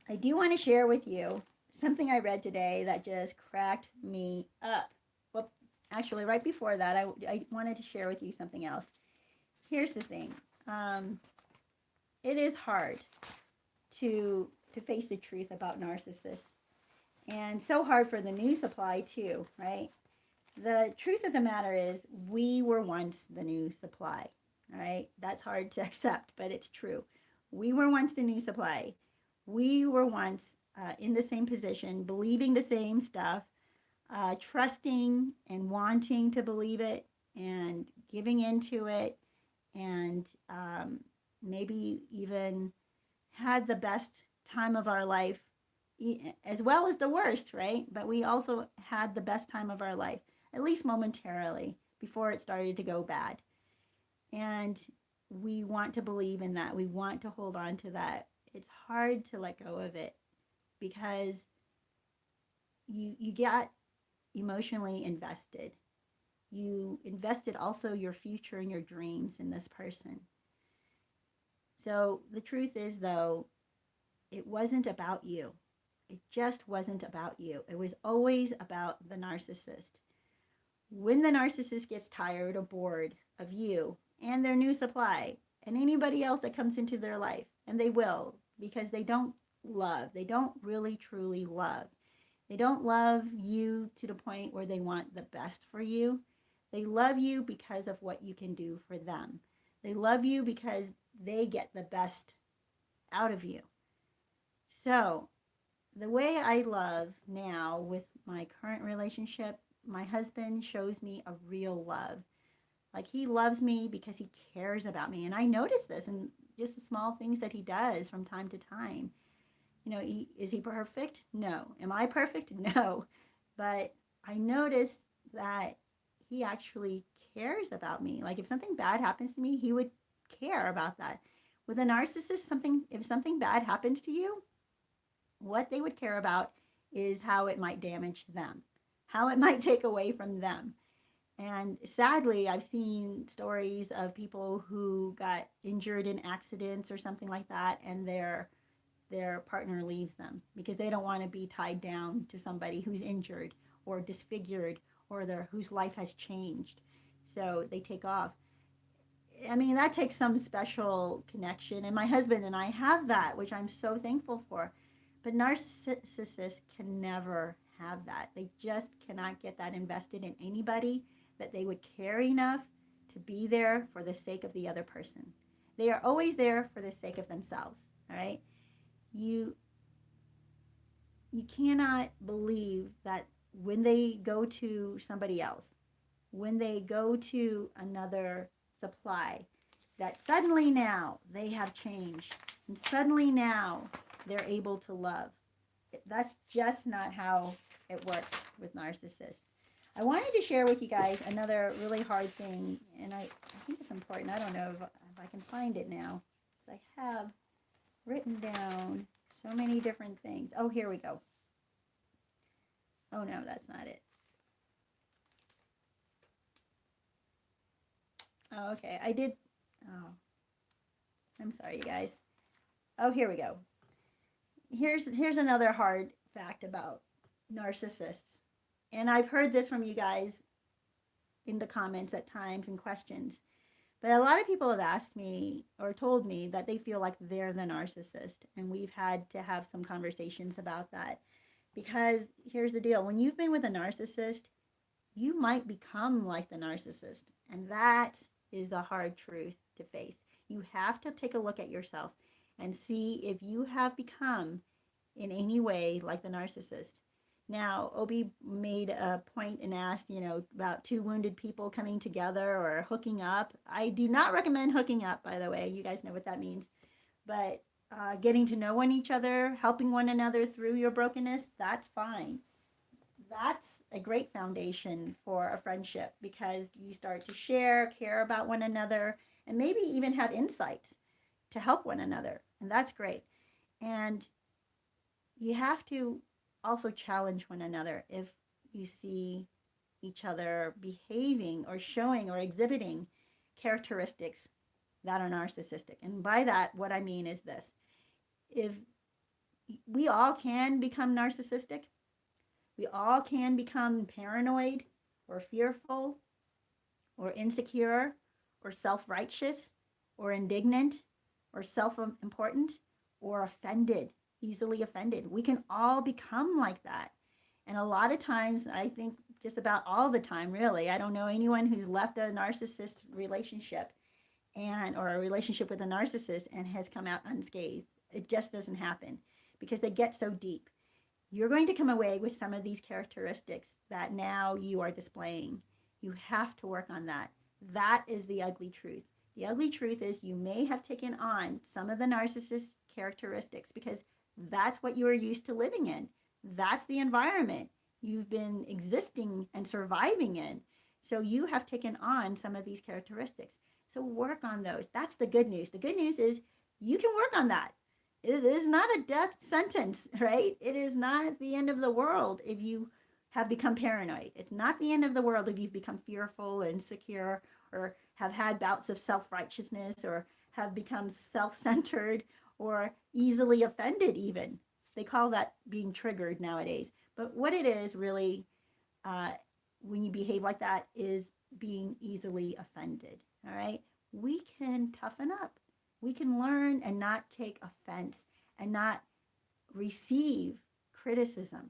I do want to share with you something I read today that just cracked me up. Well, actually, right before that, I wanted to share with you something else. Here's the thing. It is hard to face the truth about narcissists. And so hard for the new supply too, right? The truth of the matter is, we were once the new supply, all right? That's hard to accept, but it's true. We were once the new supply. We were once in the same position, believing the same stuff, trusting and wanting to believe it, and giving into it, and maybe even had the best time of our life as well as the worst, right? But we also had the best time of our life, at least momentarily, before it started to go bad. And we want to believe in that. We want to hold on to that. It's hard to let go of it because you get emotionally invested. You invested also your future and your dreams in this person. So the truth is, though, it wasn't about you. It just wasn't about you. It was always about the narcissist. When the narcissist gets tired or bored of you and their new supply and anybody else that comes into their life, and they will, because they don't love, they don't really truly love. They don't love you to the point where they want the best for you. They love you because of what you can do for them. They love you because they get the best out of you. So, the way I love now with my current relationship, my husband shows me a real love. Like, he loves me because he cares about me. And I notice this in just the small things that he does from time to time. You know, is he perfect? No. Am I perfect? No. But I notice that he actually cares about me. Like, if something bad happens to me, he would care about that. With a narcissist, if something bad happens to you, what they would care about is how it might damage them, how it might take away from them. And sadly, I've seen stories of people who got injured in accidents or something like that, and their partner leaves them because they don't want to be tied down to somebody who's injured or disfigured or whose life has changed. So they take off. I mean, that takes some special connection, and my husband and I have that, which I'm so thankful for. But narcissists can never have that. They just cannot get that invested in anybody that they would care enough to be there for the sake of the other person. They are always there for the sake of themselves, all right? You cannot believe that when they go to somebody else, when they go to another supply, that suddenly now they have changed, and suddenly now they're able to love. That's just not how it works with narcissists. I wanted to share with you guys another really hard thing, and I think it's important. I don't know if I can find it now, because I have written down so many different things. Oh, here we go. Oh, no, that's not it. Oh, okay. I did. Oh, I'm sorry, you guys. Oh, here we go. Here's another hard fact about narcissists. And I've heard this from you guys in the comments at times and questions. But a lot of people have asked me or told me that they feel like they're the narcissist. And we've had to have some conversations about that. Because here's the deal. When you've been with a narcissist, you might become like the narcissist. And that is the hard truth to face. You have to take a look at yourself and see if you have become in any way like the narcissist. Now, Obi made a point and asked, about two wounded people coming together or hooking up. I do not recommend hooking up, by the way. You guys know what that means. But getting to know each other, helping one another through your brokenness, that's fine. That's a great foundation for a friendship because you start to share, care about one another, and maybe even have insights to help one another. And that's great. And you have to also challenge one another if you see each other behaving or showing or exhibiting characteristics that are narcissistic. And by that, what I mean is this. If we all can become narcissistic, we all can become paranoid or fearful or insecure or self-righteous or indignant or self-important or offended, easily offended. We can all become like that. And a lot of times, I think just about all the time, really, I don't know anyone who's left a narcissist relationship or a relationship with a narcissist and has come out unscathed. It just doesn't happen because they get so deep. You're going to come away with some of these characteristics that now you are displaying. You have to work on that. That is the ugly truth. The ugly truth is you may have taken on some of the narcissist characteristics because that's what you are used to living in. That's the environment you've been existing and surviving in. So you have taken on some of these characteristics. So work on those. That's the good news. The good news is you can work on that. It is not a death sentence, right? It is not the end of the world if you have become paranoid. It's not the end of the world if you've become fearful or insecure or have had bouts of self-righteousness or have become self-centered or easily offended even. They call that being triggered nowadays. But what it is really, when you behave like that, is being easily offended, all right? We can toughen up. We can learn and not take offense and not receive criticism.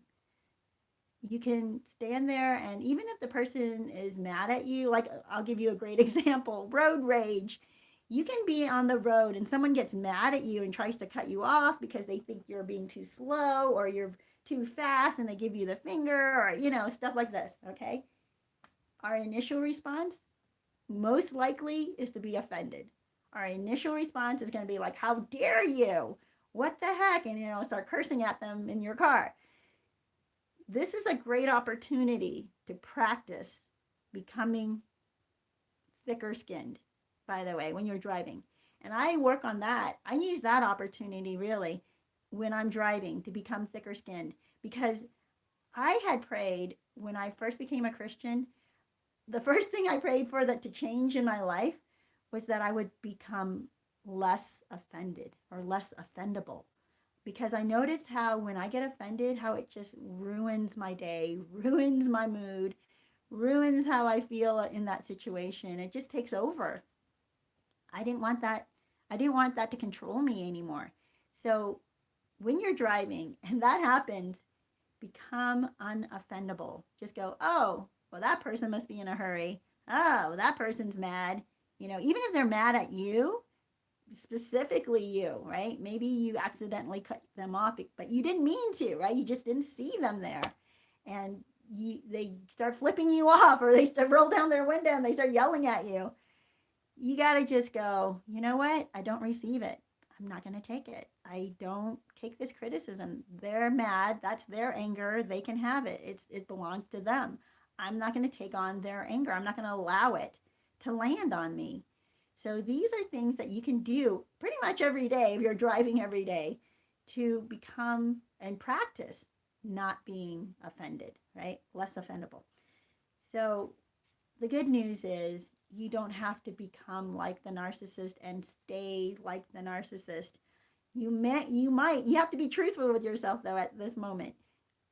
You can stand there, and even if the person is mad at you, like I'll give you a great example, road rage. You can be on the road and someone gets mad at you and tries to cut you off because they think you're being too slow or you're too fast and they give you the finger or, stuff like this, okay? Our initial response most likely is to be offended. Our initial response is going to be like, how dare you? What the heck? And, start cursing at them in your car. This is a great opportunity to practice becoming thicker skinned, by the way, when you're driving. And I work on that. I use that opportunity really when I'm driving to become thicker skinned, because I had prayed when I first became a Christian, the first thing I prayed for that to change in my life was that I would become less offended or less offendable. Because I noticed how when I get offended, how it just ruins my day, ruins my mood, ruins how I feel in that situation. It just takes over. I didn't want that. I didn't want that to control me anymore. So when you're driving and that happens, become unoffendable. Just go, oh, well, that person must be in a hurry. Oh, that person's mad. Even if they're mad at you, specifically you, right? Maybe you accidentally cut them off, but you didn't mean to, right? You just didn't see them there. And they start flipping you off, or they start roll down their window and they start yelling at you. You got to just go, you know what? I don't receive it. I'm not going to take it. I don't take this criticism. They're mad. That's their anger. They can have it. It belongs to them. I'm not going to take on their anger. I'm not going to allow it to land on me. So these are things that you can do pretty much every day if you're driving every day to become and practice not being offended, right? Less offendable. So the good news is you don't have to become like the narcissist and stay like the narcissist. You have to be truthful with yourself though at this moment.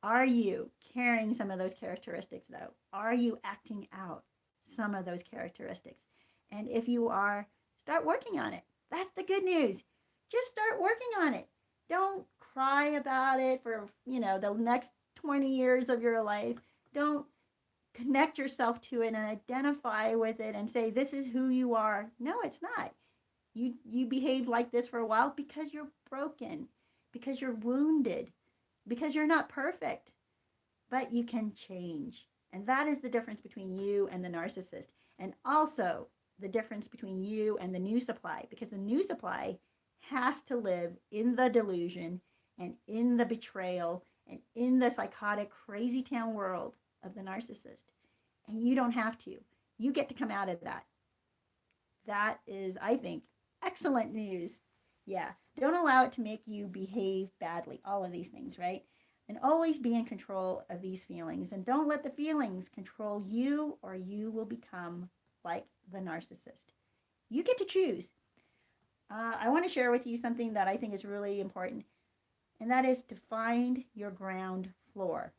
Are you carrying some of those characteristics though? Are you acting out some of those characteristics? And if you are, start working on it. That's the good news. Just start working on it. Don't cry about it for, the next 20 years of your life. Don't connect yourself to it and identify with it and say, this is who you are. No, it's not. You behave like this for a while because you're broken, because you're wounded, because you're not perfect, but you can change. And that is the difference between you and the narcissist. And also, the difference between you and the new supply, because the new supply has to live in the delusion and in the betrayal and in the psychotic crazy town world of the narcissist. And you don't have to. You get to come out of that. That is, I think, excellent news. Yeah. Don't allow it to make you behave badly. All of these things, right? And always be in control of these feelings. And don't let the feelings control you, or you will become like the narcissist. You get to choose. I want to share with you something that I think is really important, and that is to find your ground floor.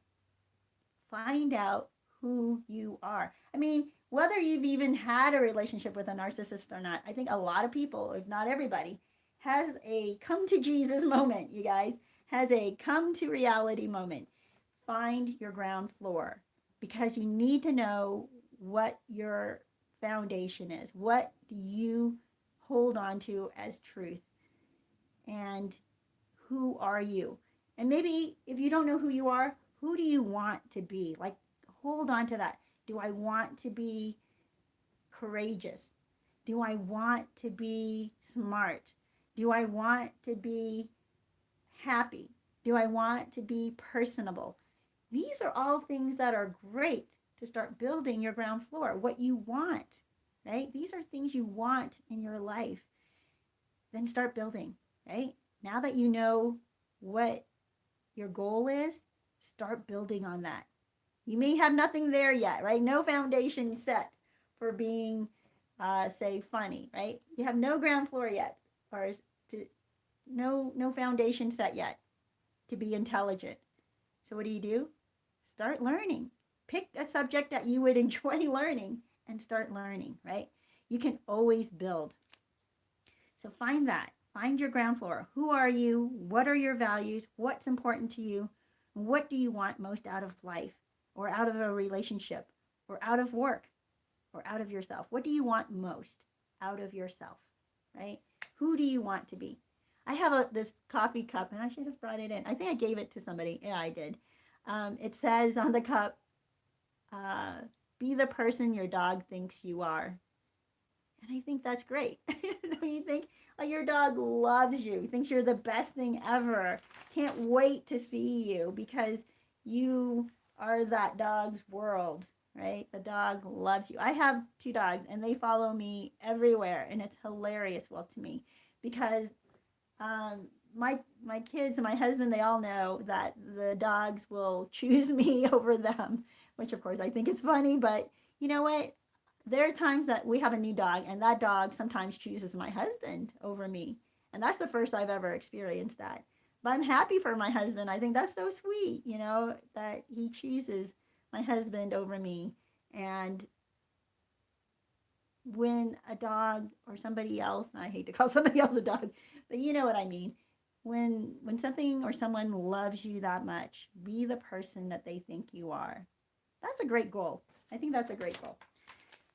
Find out who you are. I mean, whether you've even had a relationship with a narcissist or not, I think a lot of people, if not everybody, has a come to Jesus moment, you guys, has a come to reality moment. Find your ground floor, because you need to know what your foundation is. What do you hold on to as truth? And who are you? And maybe if you don't know who you are, who do you want to be? Like, hold on to that. Do I want to be courageous? Do I want to be smart? Do I want to be happy? Do I want to be personable? These are all things that are great to start building your ground floor, what you want, right? These are things you want in your life. Then start building, right? Now that you know what your goal is, start building on that. You may have nothing there yet, right? No foundation set for being, say, funny, right? You have no ground floor yet, or no foundation set yet to be intelligent. So what do? Start learning. Pick a subject that you would enjoy learning and start learning, right? You can always build. So find that. Find your ground floor. Who are you? What are your values? What's important to you? What do you want most out of life or out of a relationship or out of work or out of yourself? What do you want most out of yourself, right? Who do you want to be? I have this coffee cup, and I should have brought it in. I think I gave it to somebody. Yeah, I did. It says on the cup, be the person your dog thinks you are. And I think that's great. You think, oh, your dog loves you, thinks you're the best thing ever, can't wait to see you because you are that dog's world, right? The dog loves you. I have 2 dogs, and they follow me everywhere, and it's hilarious, well, to me, because my kids and my husband, they all know that the dogs will choose me over them, which of course I think is funny, but you know what? There are times that we have a new dog, and that dog sometimes chooses my husband over me. And that's the first I've ever experienced that. But I'm happy for my husband. I think that's so sweet, that he chooses my husband over me. And when a dog or somebody else, and I hate to call somebody else a dog, but you know what I mean. When something or someone loves you that much, be the person that they think you are. That's a great goal. I think that's a great goal.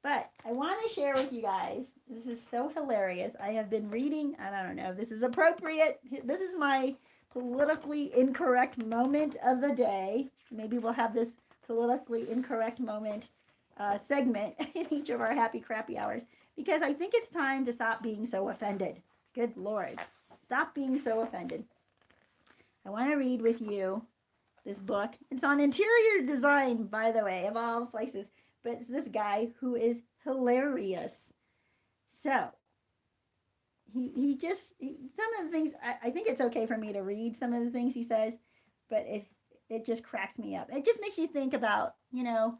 But I want to share with you guys, this is so hilarious. I have been reading, and I don't know if this is appropriate. This is my politically incorrect moment of the day. Maybe we'll have this politically incorrect moment segment in each of our happy crappy hours, because I think it's time to stop being so offended. Good Lord. Stop being so offended. I want to read with you this book. It's on interior design, by the way, of all places. But it's this guy who is hilarious. So, some of the things, I think it's okay for me to read some of the things he says, but it just cracks me up. It just makes you think about, oh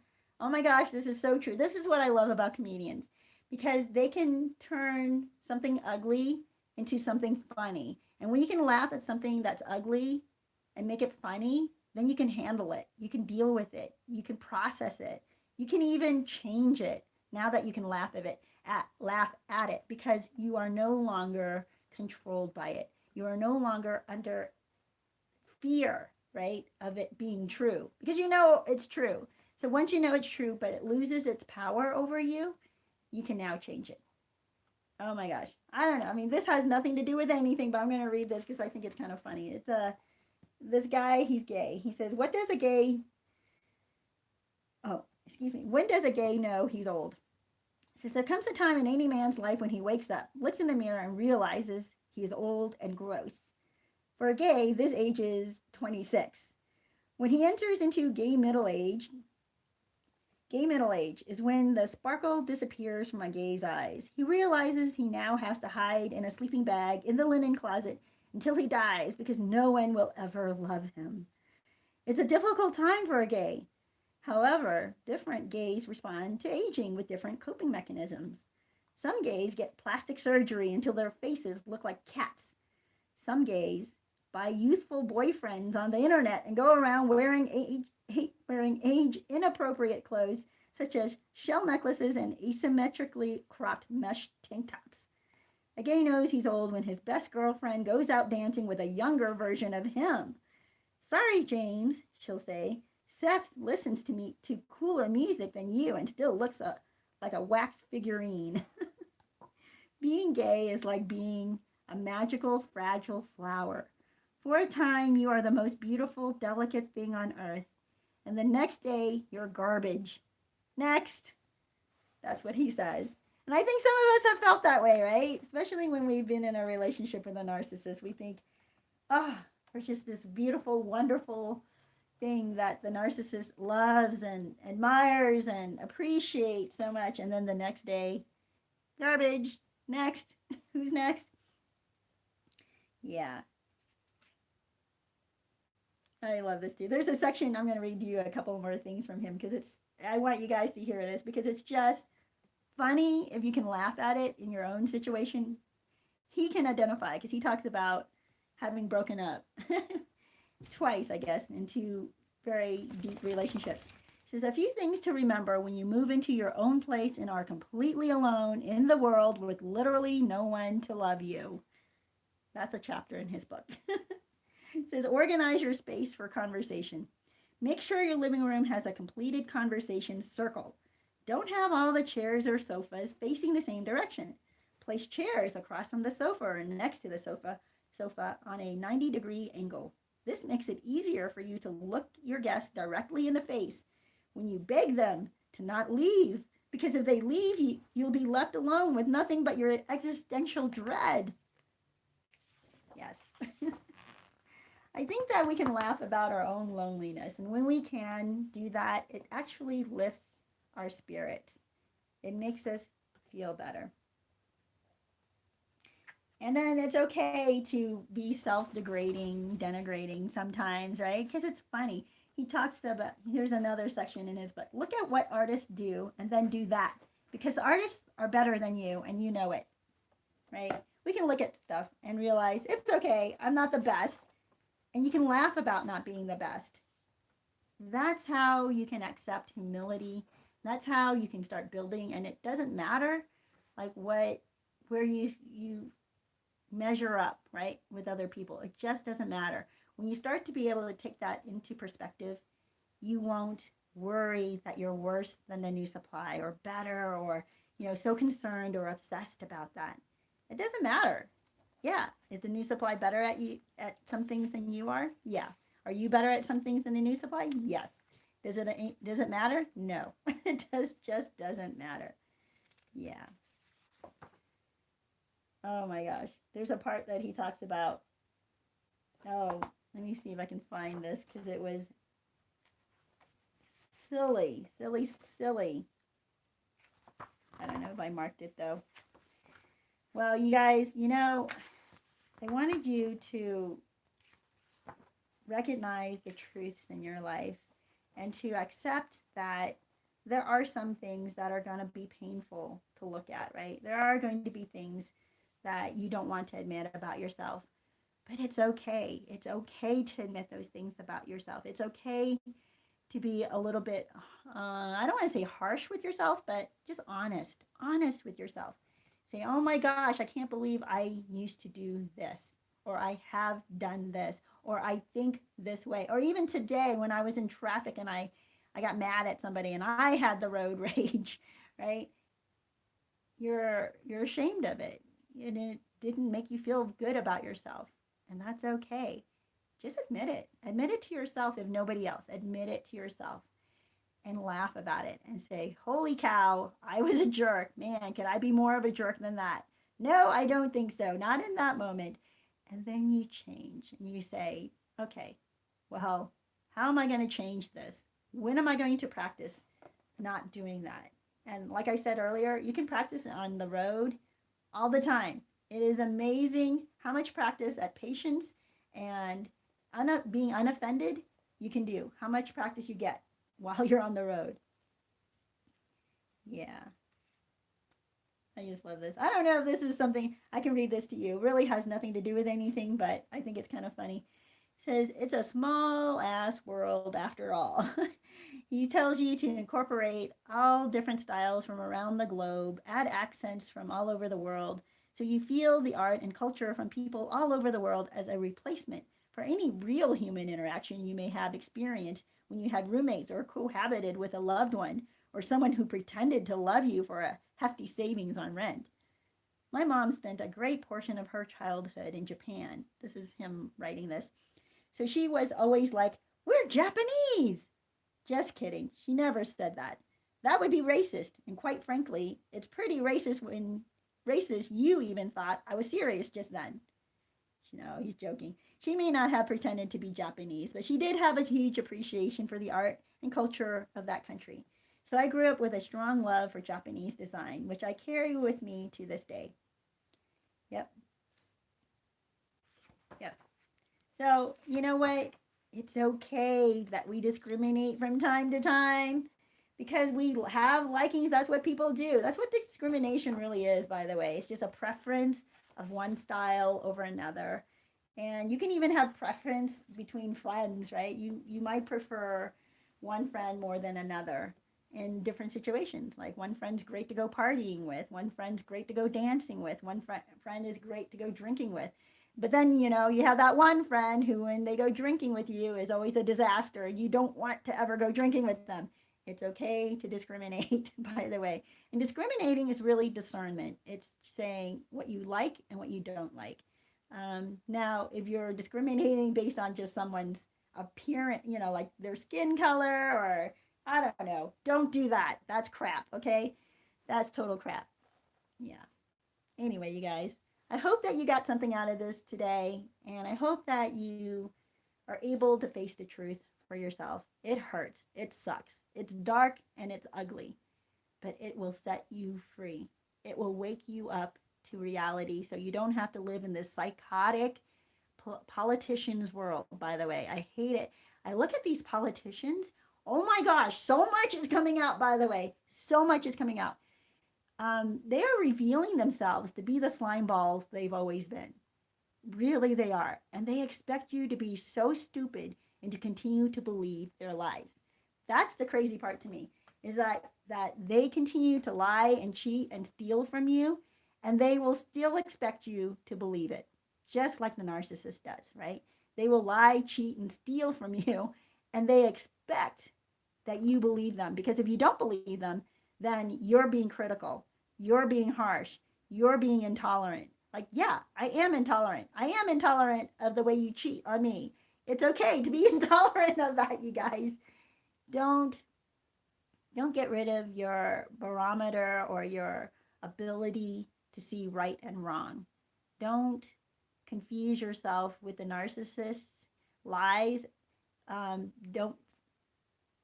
my gosh, this is so true. This is what I love about comedians, because they can turn something ugly into something funny. And when you can laugh at something that's ugly and make it funny, then you can handle it. You can deal with it. You can process it. You can even change it now that you can laugh at it, because you are no longer controlled by it. You are no longer under fear, right, of it being true, because you know it's true. So once you know it's true, but it loses its power over you, you can now change it. Oh my gosh. I don't know. I mean, this has nothing to do with anything, but I'm going to read this because I think it's kind of funny. It's this guy, he's gay. He says, when does a gay know he's old? He says, there comes a time in any man's life when he wakes up, looks in the mirror, and realizes he is old and gross. For a gay, this age is 26. When he enters into gay middle age is when the sparkle disappears from a gay's eyes. He realizes he now has to hide in a sleeping bag in the linen closet until he dies, because no one will ever love him. It's a difficult time for a gay. However, different gays respond to aging with different coping mechanisms. Some gays get plastic surgery until their faces look like cats. Some gays buy youthful boyfriends on the internet and go around wearing age-inappropriate clothes, such as shell necklaces and asymmetrically cropped mesh tank tops. A gay knows he's old when his best girlfriend goes out dancing with a younger version of him. Sorry, James, she'll say. Seth listens to cooler music than you and still looks like a wax figurine. Being gay is like being a magical, fragile flower. For a time, you are the most beautiful, delicate thing on earth. And the next day, you're garbage. Next. That's what he says. And I think some of us have felt that way, right? Especially when we've been in a relationship with a narcissist. We think, oh, there's just this beautiful, wonderful thing that the narcissist loves and admires and appreciates so much. And then the next day, garbage. Next. Who's next? Yeah. I love this too. There's a section, I'm going to read you a couple more things from him because I want you guys to hear this because it's just funny if you can laugh at it in your own situation. He can identify because he talks about having broken up twice, I guess, in two very deep relationships. He says, a few things to remember when you move into your own place and are completely alone in the world with literally no one to love you. That's a chapter in his book. It says, organize your space for conversation. Make sure your living room has a completed conversation circle. Don't have all the chairs or sofas facing the same direction. Place chairs across from the sofa or next to the sofa on a 90-degree angle. This makes it easier for you to look your guests directly in the face when you beg them to not leave, because if they leave, you'll be left alone with nothing but your existential dread. Yes. I think that we can laugh about our own loneliness, and when we can do that, it actually lifts our spirits. It makes us feel better. And then it's okay to be self-degrading, denigrating sometimes, right? Because it's funny. He talks about, here's another section in his book. Look at what artists do and then do that. Because artists are better than you and you know it, right? We can look at stuff and realize it's okay, I'm not the best. And you can laugh about not being the best. That's how you can accept humility. That's how you can start building. And it doesn't matter like where you measure up, right, with other people. It just doesn't matter. When you start to be able to take that into perspective, you won't worry that you're worse than the new supply or better or, so concerned or obsessed about that. It doesn't matter. Yeah. Is the new supply better at some things than you are? Yeah. Are you better at some things than the new supply? Yes. Does it matter? No. It just doesn't matter. Yeah. Oh my gosh. There's a part that he talks about. Oh, let me see if I can find this because it was silly. I don't know if I marked it though. Well, you guys, I wanted you to recognize the truths in your life and to accept that there are some things that are going to be painful to look at, right? There are going to be things that you don't want to admit about yourself, but it's okay. It's okay to admit those things about yourself. It's okay to be a little bit, I don't want to say harsh with yourself, but just honest with yourself. Say, oh my gosh, I can't believe I used to do this, or I have done this, or I think this way, or even today when I was in traffic and I got mad at somebody and I had the road rage, right? You're ashamed of it. And it didn't make you feel good about yourself. And that's okay. Just admit it. Admit it to yourself if nobody else. Admit it to yourself and laugh about it and say, holy cow, I was a jerk. Man, could I be more of a jerk than that? No, I don't think so. Not in that moment. And then you change and you say, okay, well, how am I going to change this? When am I going to practice not doing that? And like I said earlier, you can practice on the road all the time. It is amazing how much practice at patience and being unoffended you can do. How much practice you get while you're on the road. Yeah. I just love this. I don't know if this is something, I can read this to you. It really has nothing to do with anything, but I think it's kind of funny. It says, it's a small ass world after all. He tells you to incorporate all different styles from around the globe, add accents from all over the world, so you feel the art and culture from people all over the world as a replacement for any real human interaction you may have experienced when you had roommates or cohabited with a loved one or someone who pretended to love you for a hefty savings on rent. My mom spent a great portion of her childhood in Japan. This is him writing this. So she was always like, we're Japanese. Just kidding. She never said that. That would be racist. And quite frankly, it's pretty racist when racist you even thought I was serious just then. No, he's joking. She may not have pretended to be Japanese, but she did have a huge appreciation for the art and culture of that country. So I grew up with a strong love for Japanese design, which I carry with me to this day. Yep. Yep. So, you know what? It's okay that we discriminate from time to time because we have likings. That's what people do. That's what discrimination really is, by the way. It's just a preference of one style over another. And you can even have preference between friends, right? You might prefer one friend more than another in different situations. Like one friend's great to go partying with, one friend's great to go dancing with, one friend is great to go drinking with. But then, you know, you have that one friend who, when they go drinking with you, is always a disaster. You don't want to ever go drinking with them. It's okay to discriminate, by the way. And discriminating is really discernment. It's saying what you like and what you don't like. Now, if you're discriminating based on just someone's appearance, you know, like their skin color or I don't know, don't do that. That's crap, okay? That's total crap. Yeah. Anyway, you guys, I hope that you got something out of this today, and I hope that you are able to face the truth for yourself. It hurts, it sucks, it's dark, and it's ugly, but it will set you free. It will wake you up to reality so you don't have to live in this psychotic politicians world. By the way, I hate it. I look at these politicians. Oh my gosh, so much is coming out, by the way. So much is coming out. They are revealing themselves to be the slime balls they've always been. Really, they are. And they expect you to be so stupid and to continue to believe their lies. That's the crazy part to me, is that they continue to lie and cheat and steal from you, and they will still expect you to believe it, just like the narcissist does, right? They will lie, cheat, and steal from you, and they expect that you believe them. Because if you don't believe them, then you're being critical, you're being harsh, you're being intolerant. Like, yeah, I am intolerant. I am intolerant of the way you cheat on me. It's okay to be intolerant of that, you guys. Don't get rid of your barometer or your ability to see right and wrong. Don't confuse yourself with the narcissist's lies. Don't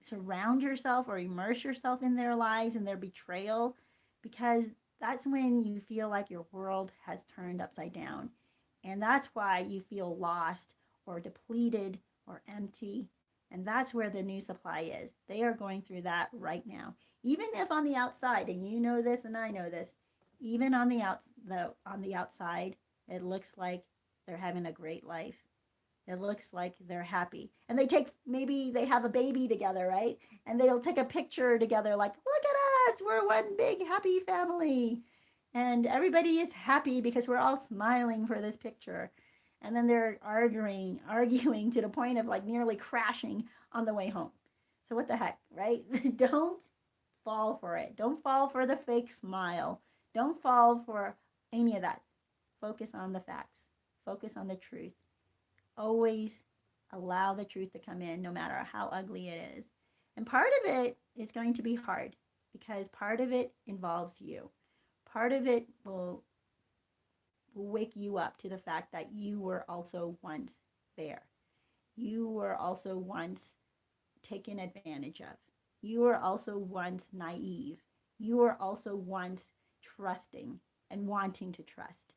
surround yourself or immerse yourself in their lies and their betrayal, because that's when you feel like your world has turned upside down. And that's why you feel lost or depleted or empty. And that's where the new supply is. They are going through that right now. Even if on the outside, and you know this and I know this, even on the outside, it looks like they're having a great life. It looks like they're happy. And maybe they have a baby together, right? And they'll take a picture together like, look at us, we're one big happy family. And everybody is happy because we're all smiling for this picture. And then they're arguing to the point of like nearly crashing on the way home. So what the heck, right? Don't fall for it. Don't fall for the fake smile. Don't fall for any of that. Focus on the facts. Focus on the truth. Always allow the truth to come in, no matter how ugly it is. And part of it is going to be hard because part of it involves you. Part of it will wake you up to the fact that you were also once there. You were also once taken advantage of. You were also once naive. You were also once trusting and wanting to trust.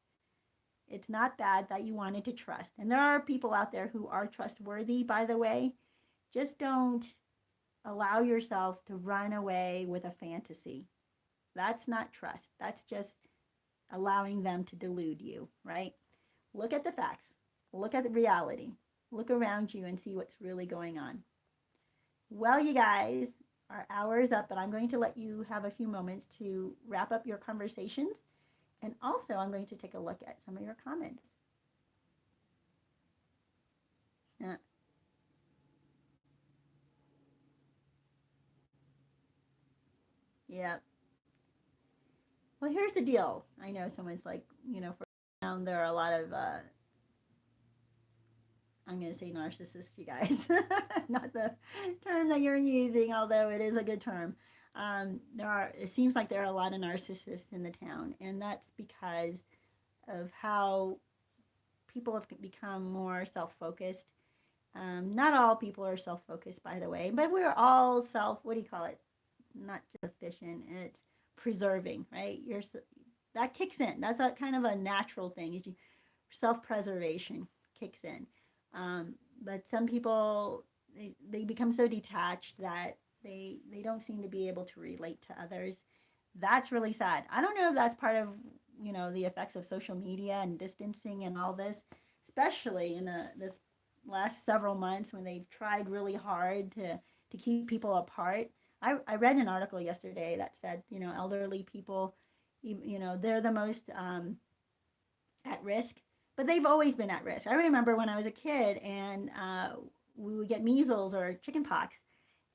It's not bad that you wanted to trust. And there are people out there who are trustworthy, by the way. Just don't allow yourself to run away with a fantasy. That's not trust. That's just allowing them to delude you, right? Look at the facts. Look at the reality. Look around you and see what's really going on. Well, you guys, our hour is up, but I'm going to let you have a few moments to wrap up your conversations. And also, I'm going to take a look at some of your comments. Yeah. Well, here's the deal. I know someone's like, for now there are a lot of, I'm going to say narcissists, you guys. Not the term that you're using, although it is a good term. It seems like there are a lot of narcissists in the town, and that's because of how people have become more self-focused. Not all people are self-focused, by the way, but we're all what do you call it? Not just efficient, it's preserving, right? That kicks in. That's a kind of a natural thing. Self-preservation kicks in. But some people, they become so detached that they don't seem to be able to relate to others. That's really sad. I don't know if that's part of, the effects of social media and distancing and all this, especially in this last several months when they've tried really hard to keep people apart. I read an article yesterday that said, elderly people, they're the most at risk, but they've always been at risk. I remember when I was a kid and we would get measles or chicken pox,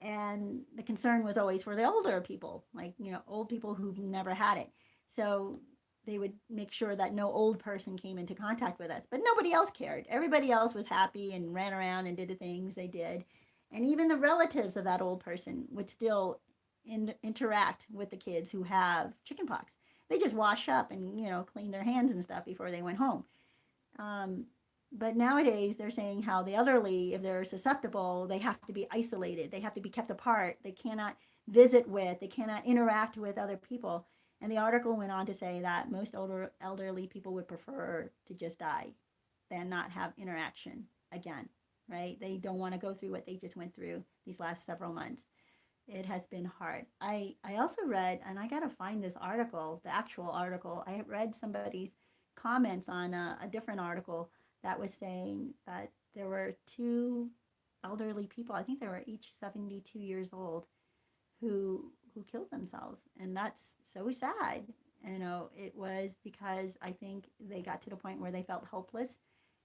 and the concern was always for the older people, like, old people who've never had it. So they would make sure that no old person came into contact with us, but nobody else cared. Everybody else was happy and ran around and did the things they did. And even the relatives of that old person would still interact with the kids who have chickenpox. They just wash up and, clean their hands and stuff before they went home. But nowadays they're saying how the elderly, if they're susceptible, they have to be isolated. They have to be kept apart. They cannot they cannot interact with other people. And the article went on to say that most elderly people would prefer to just die than not have interaction again, right? They don't want to go through what they just went through these last several months. It has been hard. I also read, and I got to find this article, the actual article. I read somebody's comments on a different article that was saying that there were two elderly people, I think they were each 72 years old, who killed themselves. And that's so sad. It was because I think they got to the point where they felt hopeless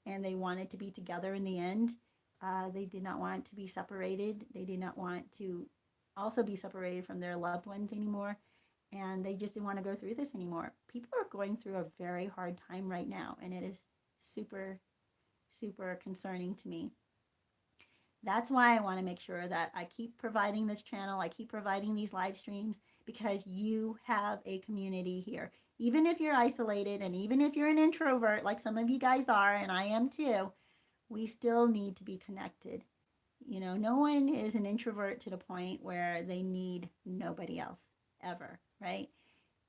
and they wanted to be together in the end. They did not want to be separated. They did not want to also be separated from their loved ones anymore. And they just didn't want to go through this anymore. People are going through a very hard time right now, and it is super, super concerning to me. That's why I want to make sure that I keep providing this channel, I keep providing these live streams, because you have a community here. Even if you're isolated and even if you're an introvert, like some of you guys are, and I am too, we still need to be connected. No one is an introvert to the point where they need nobody else ever, right?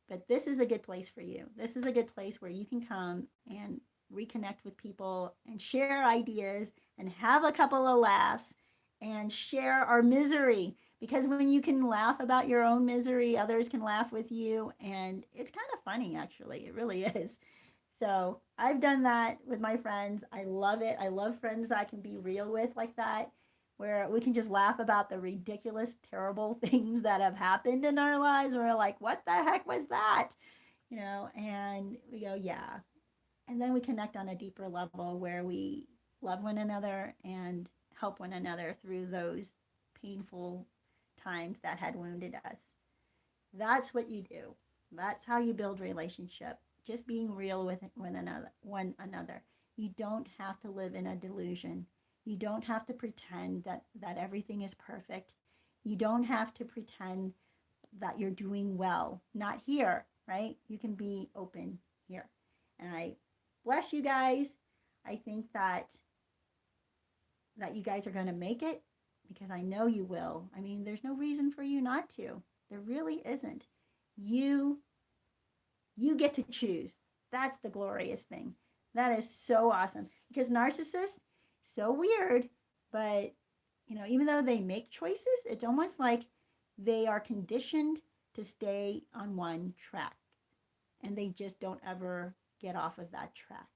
But this is a good place for you. This is a good place where you can come and reconnect with people and share ideas and have a couple of laughs and share our misery. Because when you can laugh about your own misery, others can laugh with you. And it's kind of funny, actually. It really is. So I've done that with my friends. I love it. I love friends that I can be real with like that, where we can just laugh about the ridiculous, terrible things that have happened in our lives. We're like, what the heck was that? And we go, yeah. And then we connect on a deeper level where we love one another and help one another through those painful times that had wounded us. That's what you do. That's how you build relationship. Just being real with one another. You don't have to live in a delusion. You don't have to pretend that everything is perfect. You don't have to pretend that you're doing well. Not here, right? You can be open here. And I bless you guys. I think that you guys are going to make it, because I know you will. I mean, there's no reason for you not to. There really isn't. You get to choose. That's the glorious thing. That is so awesome. Because narcissists, so weird, but even though they make choices, it's almost like they are conditioned to stay on one track, and they just don't ever get off of that track.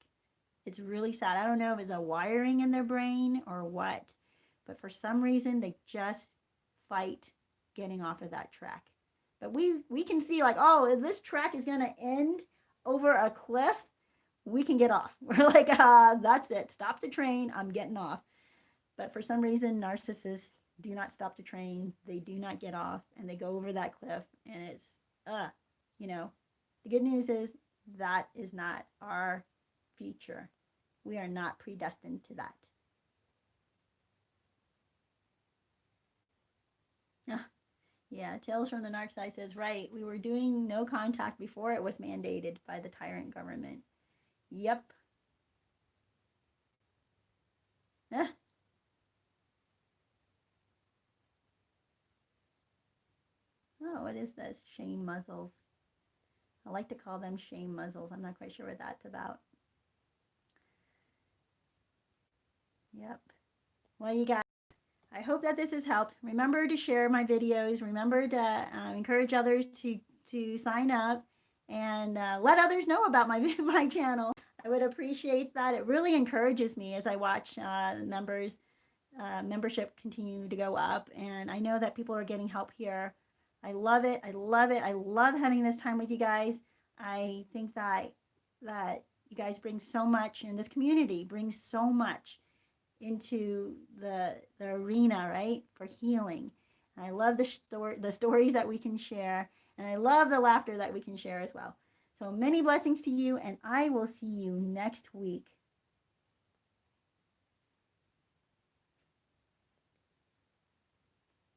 It's really sad. I don't know if it's a wiring in their brain or what, but for some reason they just fight getting off of that track. But we can see, like, oh, if this track is going to end over a cliff, we can get off. We're like, that's it. Stop the train. I'm getting off. But for some reason, narcissists do not stop the train. They do not get off, and they go over that cliff, and it's, the good news is that is not our future. We are not predestined to that. Yeah, Tales from the Narc side says, right, we were doing no contact before it was mandated by the tyrant government. Yep. Eh. Oh, what is this? Shame muzzles. I like to call them shame muzzles. I'm not quite sure what that's about. Yep. Well, you guys, I hope that this has helped. Remember to share my videos. Remember to encourage others to sign up and let others know about my my channel. I would appreciate that. It really encourages me as I watch membership continue to go up, and I know that people are getting help here. I love it. I love it. I love having this time with you guys. I think that you guys bring so much, and this community brings so much into the arena, right, for healing. And I love the stories that we can share, and I love the laughter that we can share as well. So many blessings to you, and I will see you next week.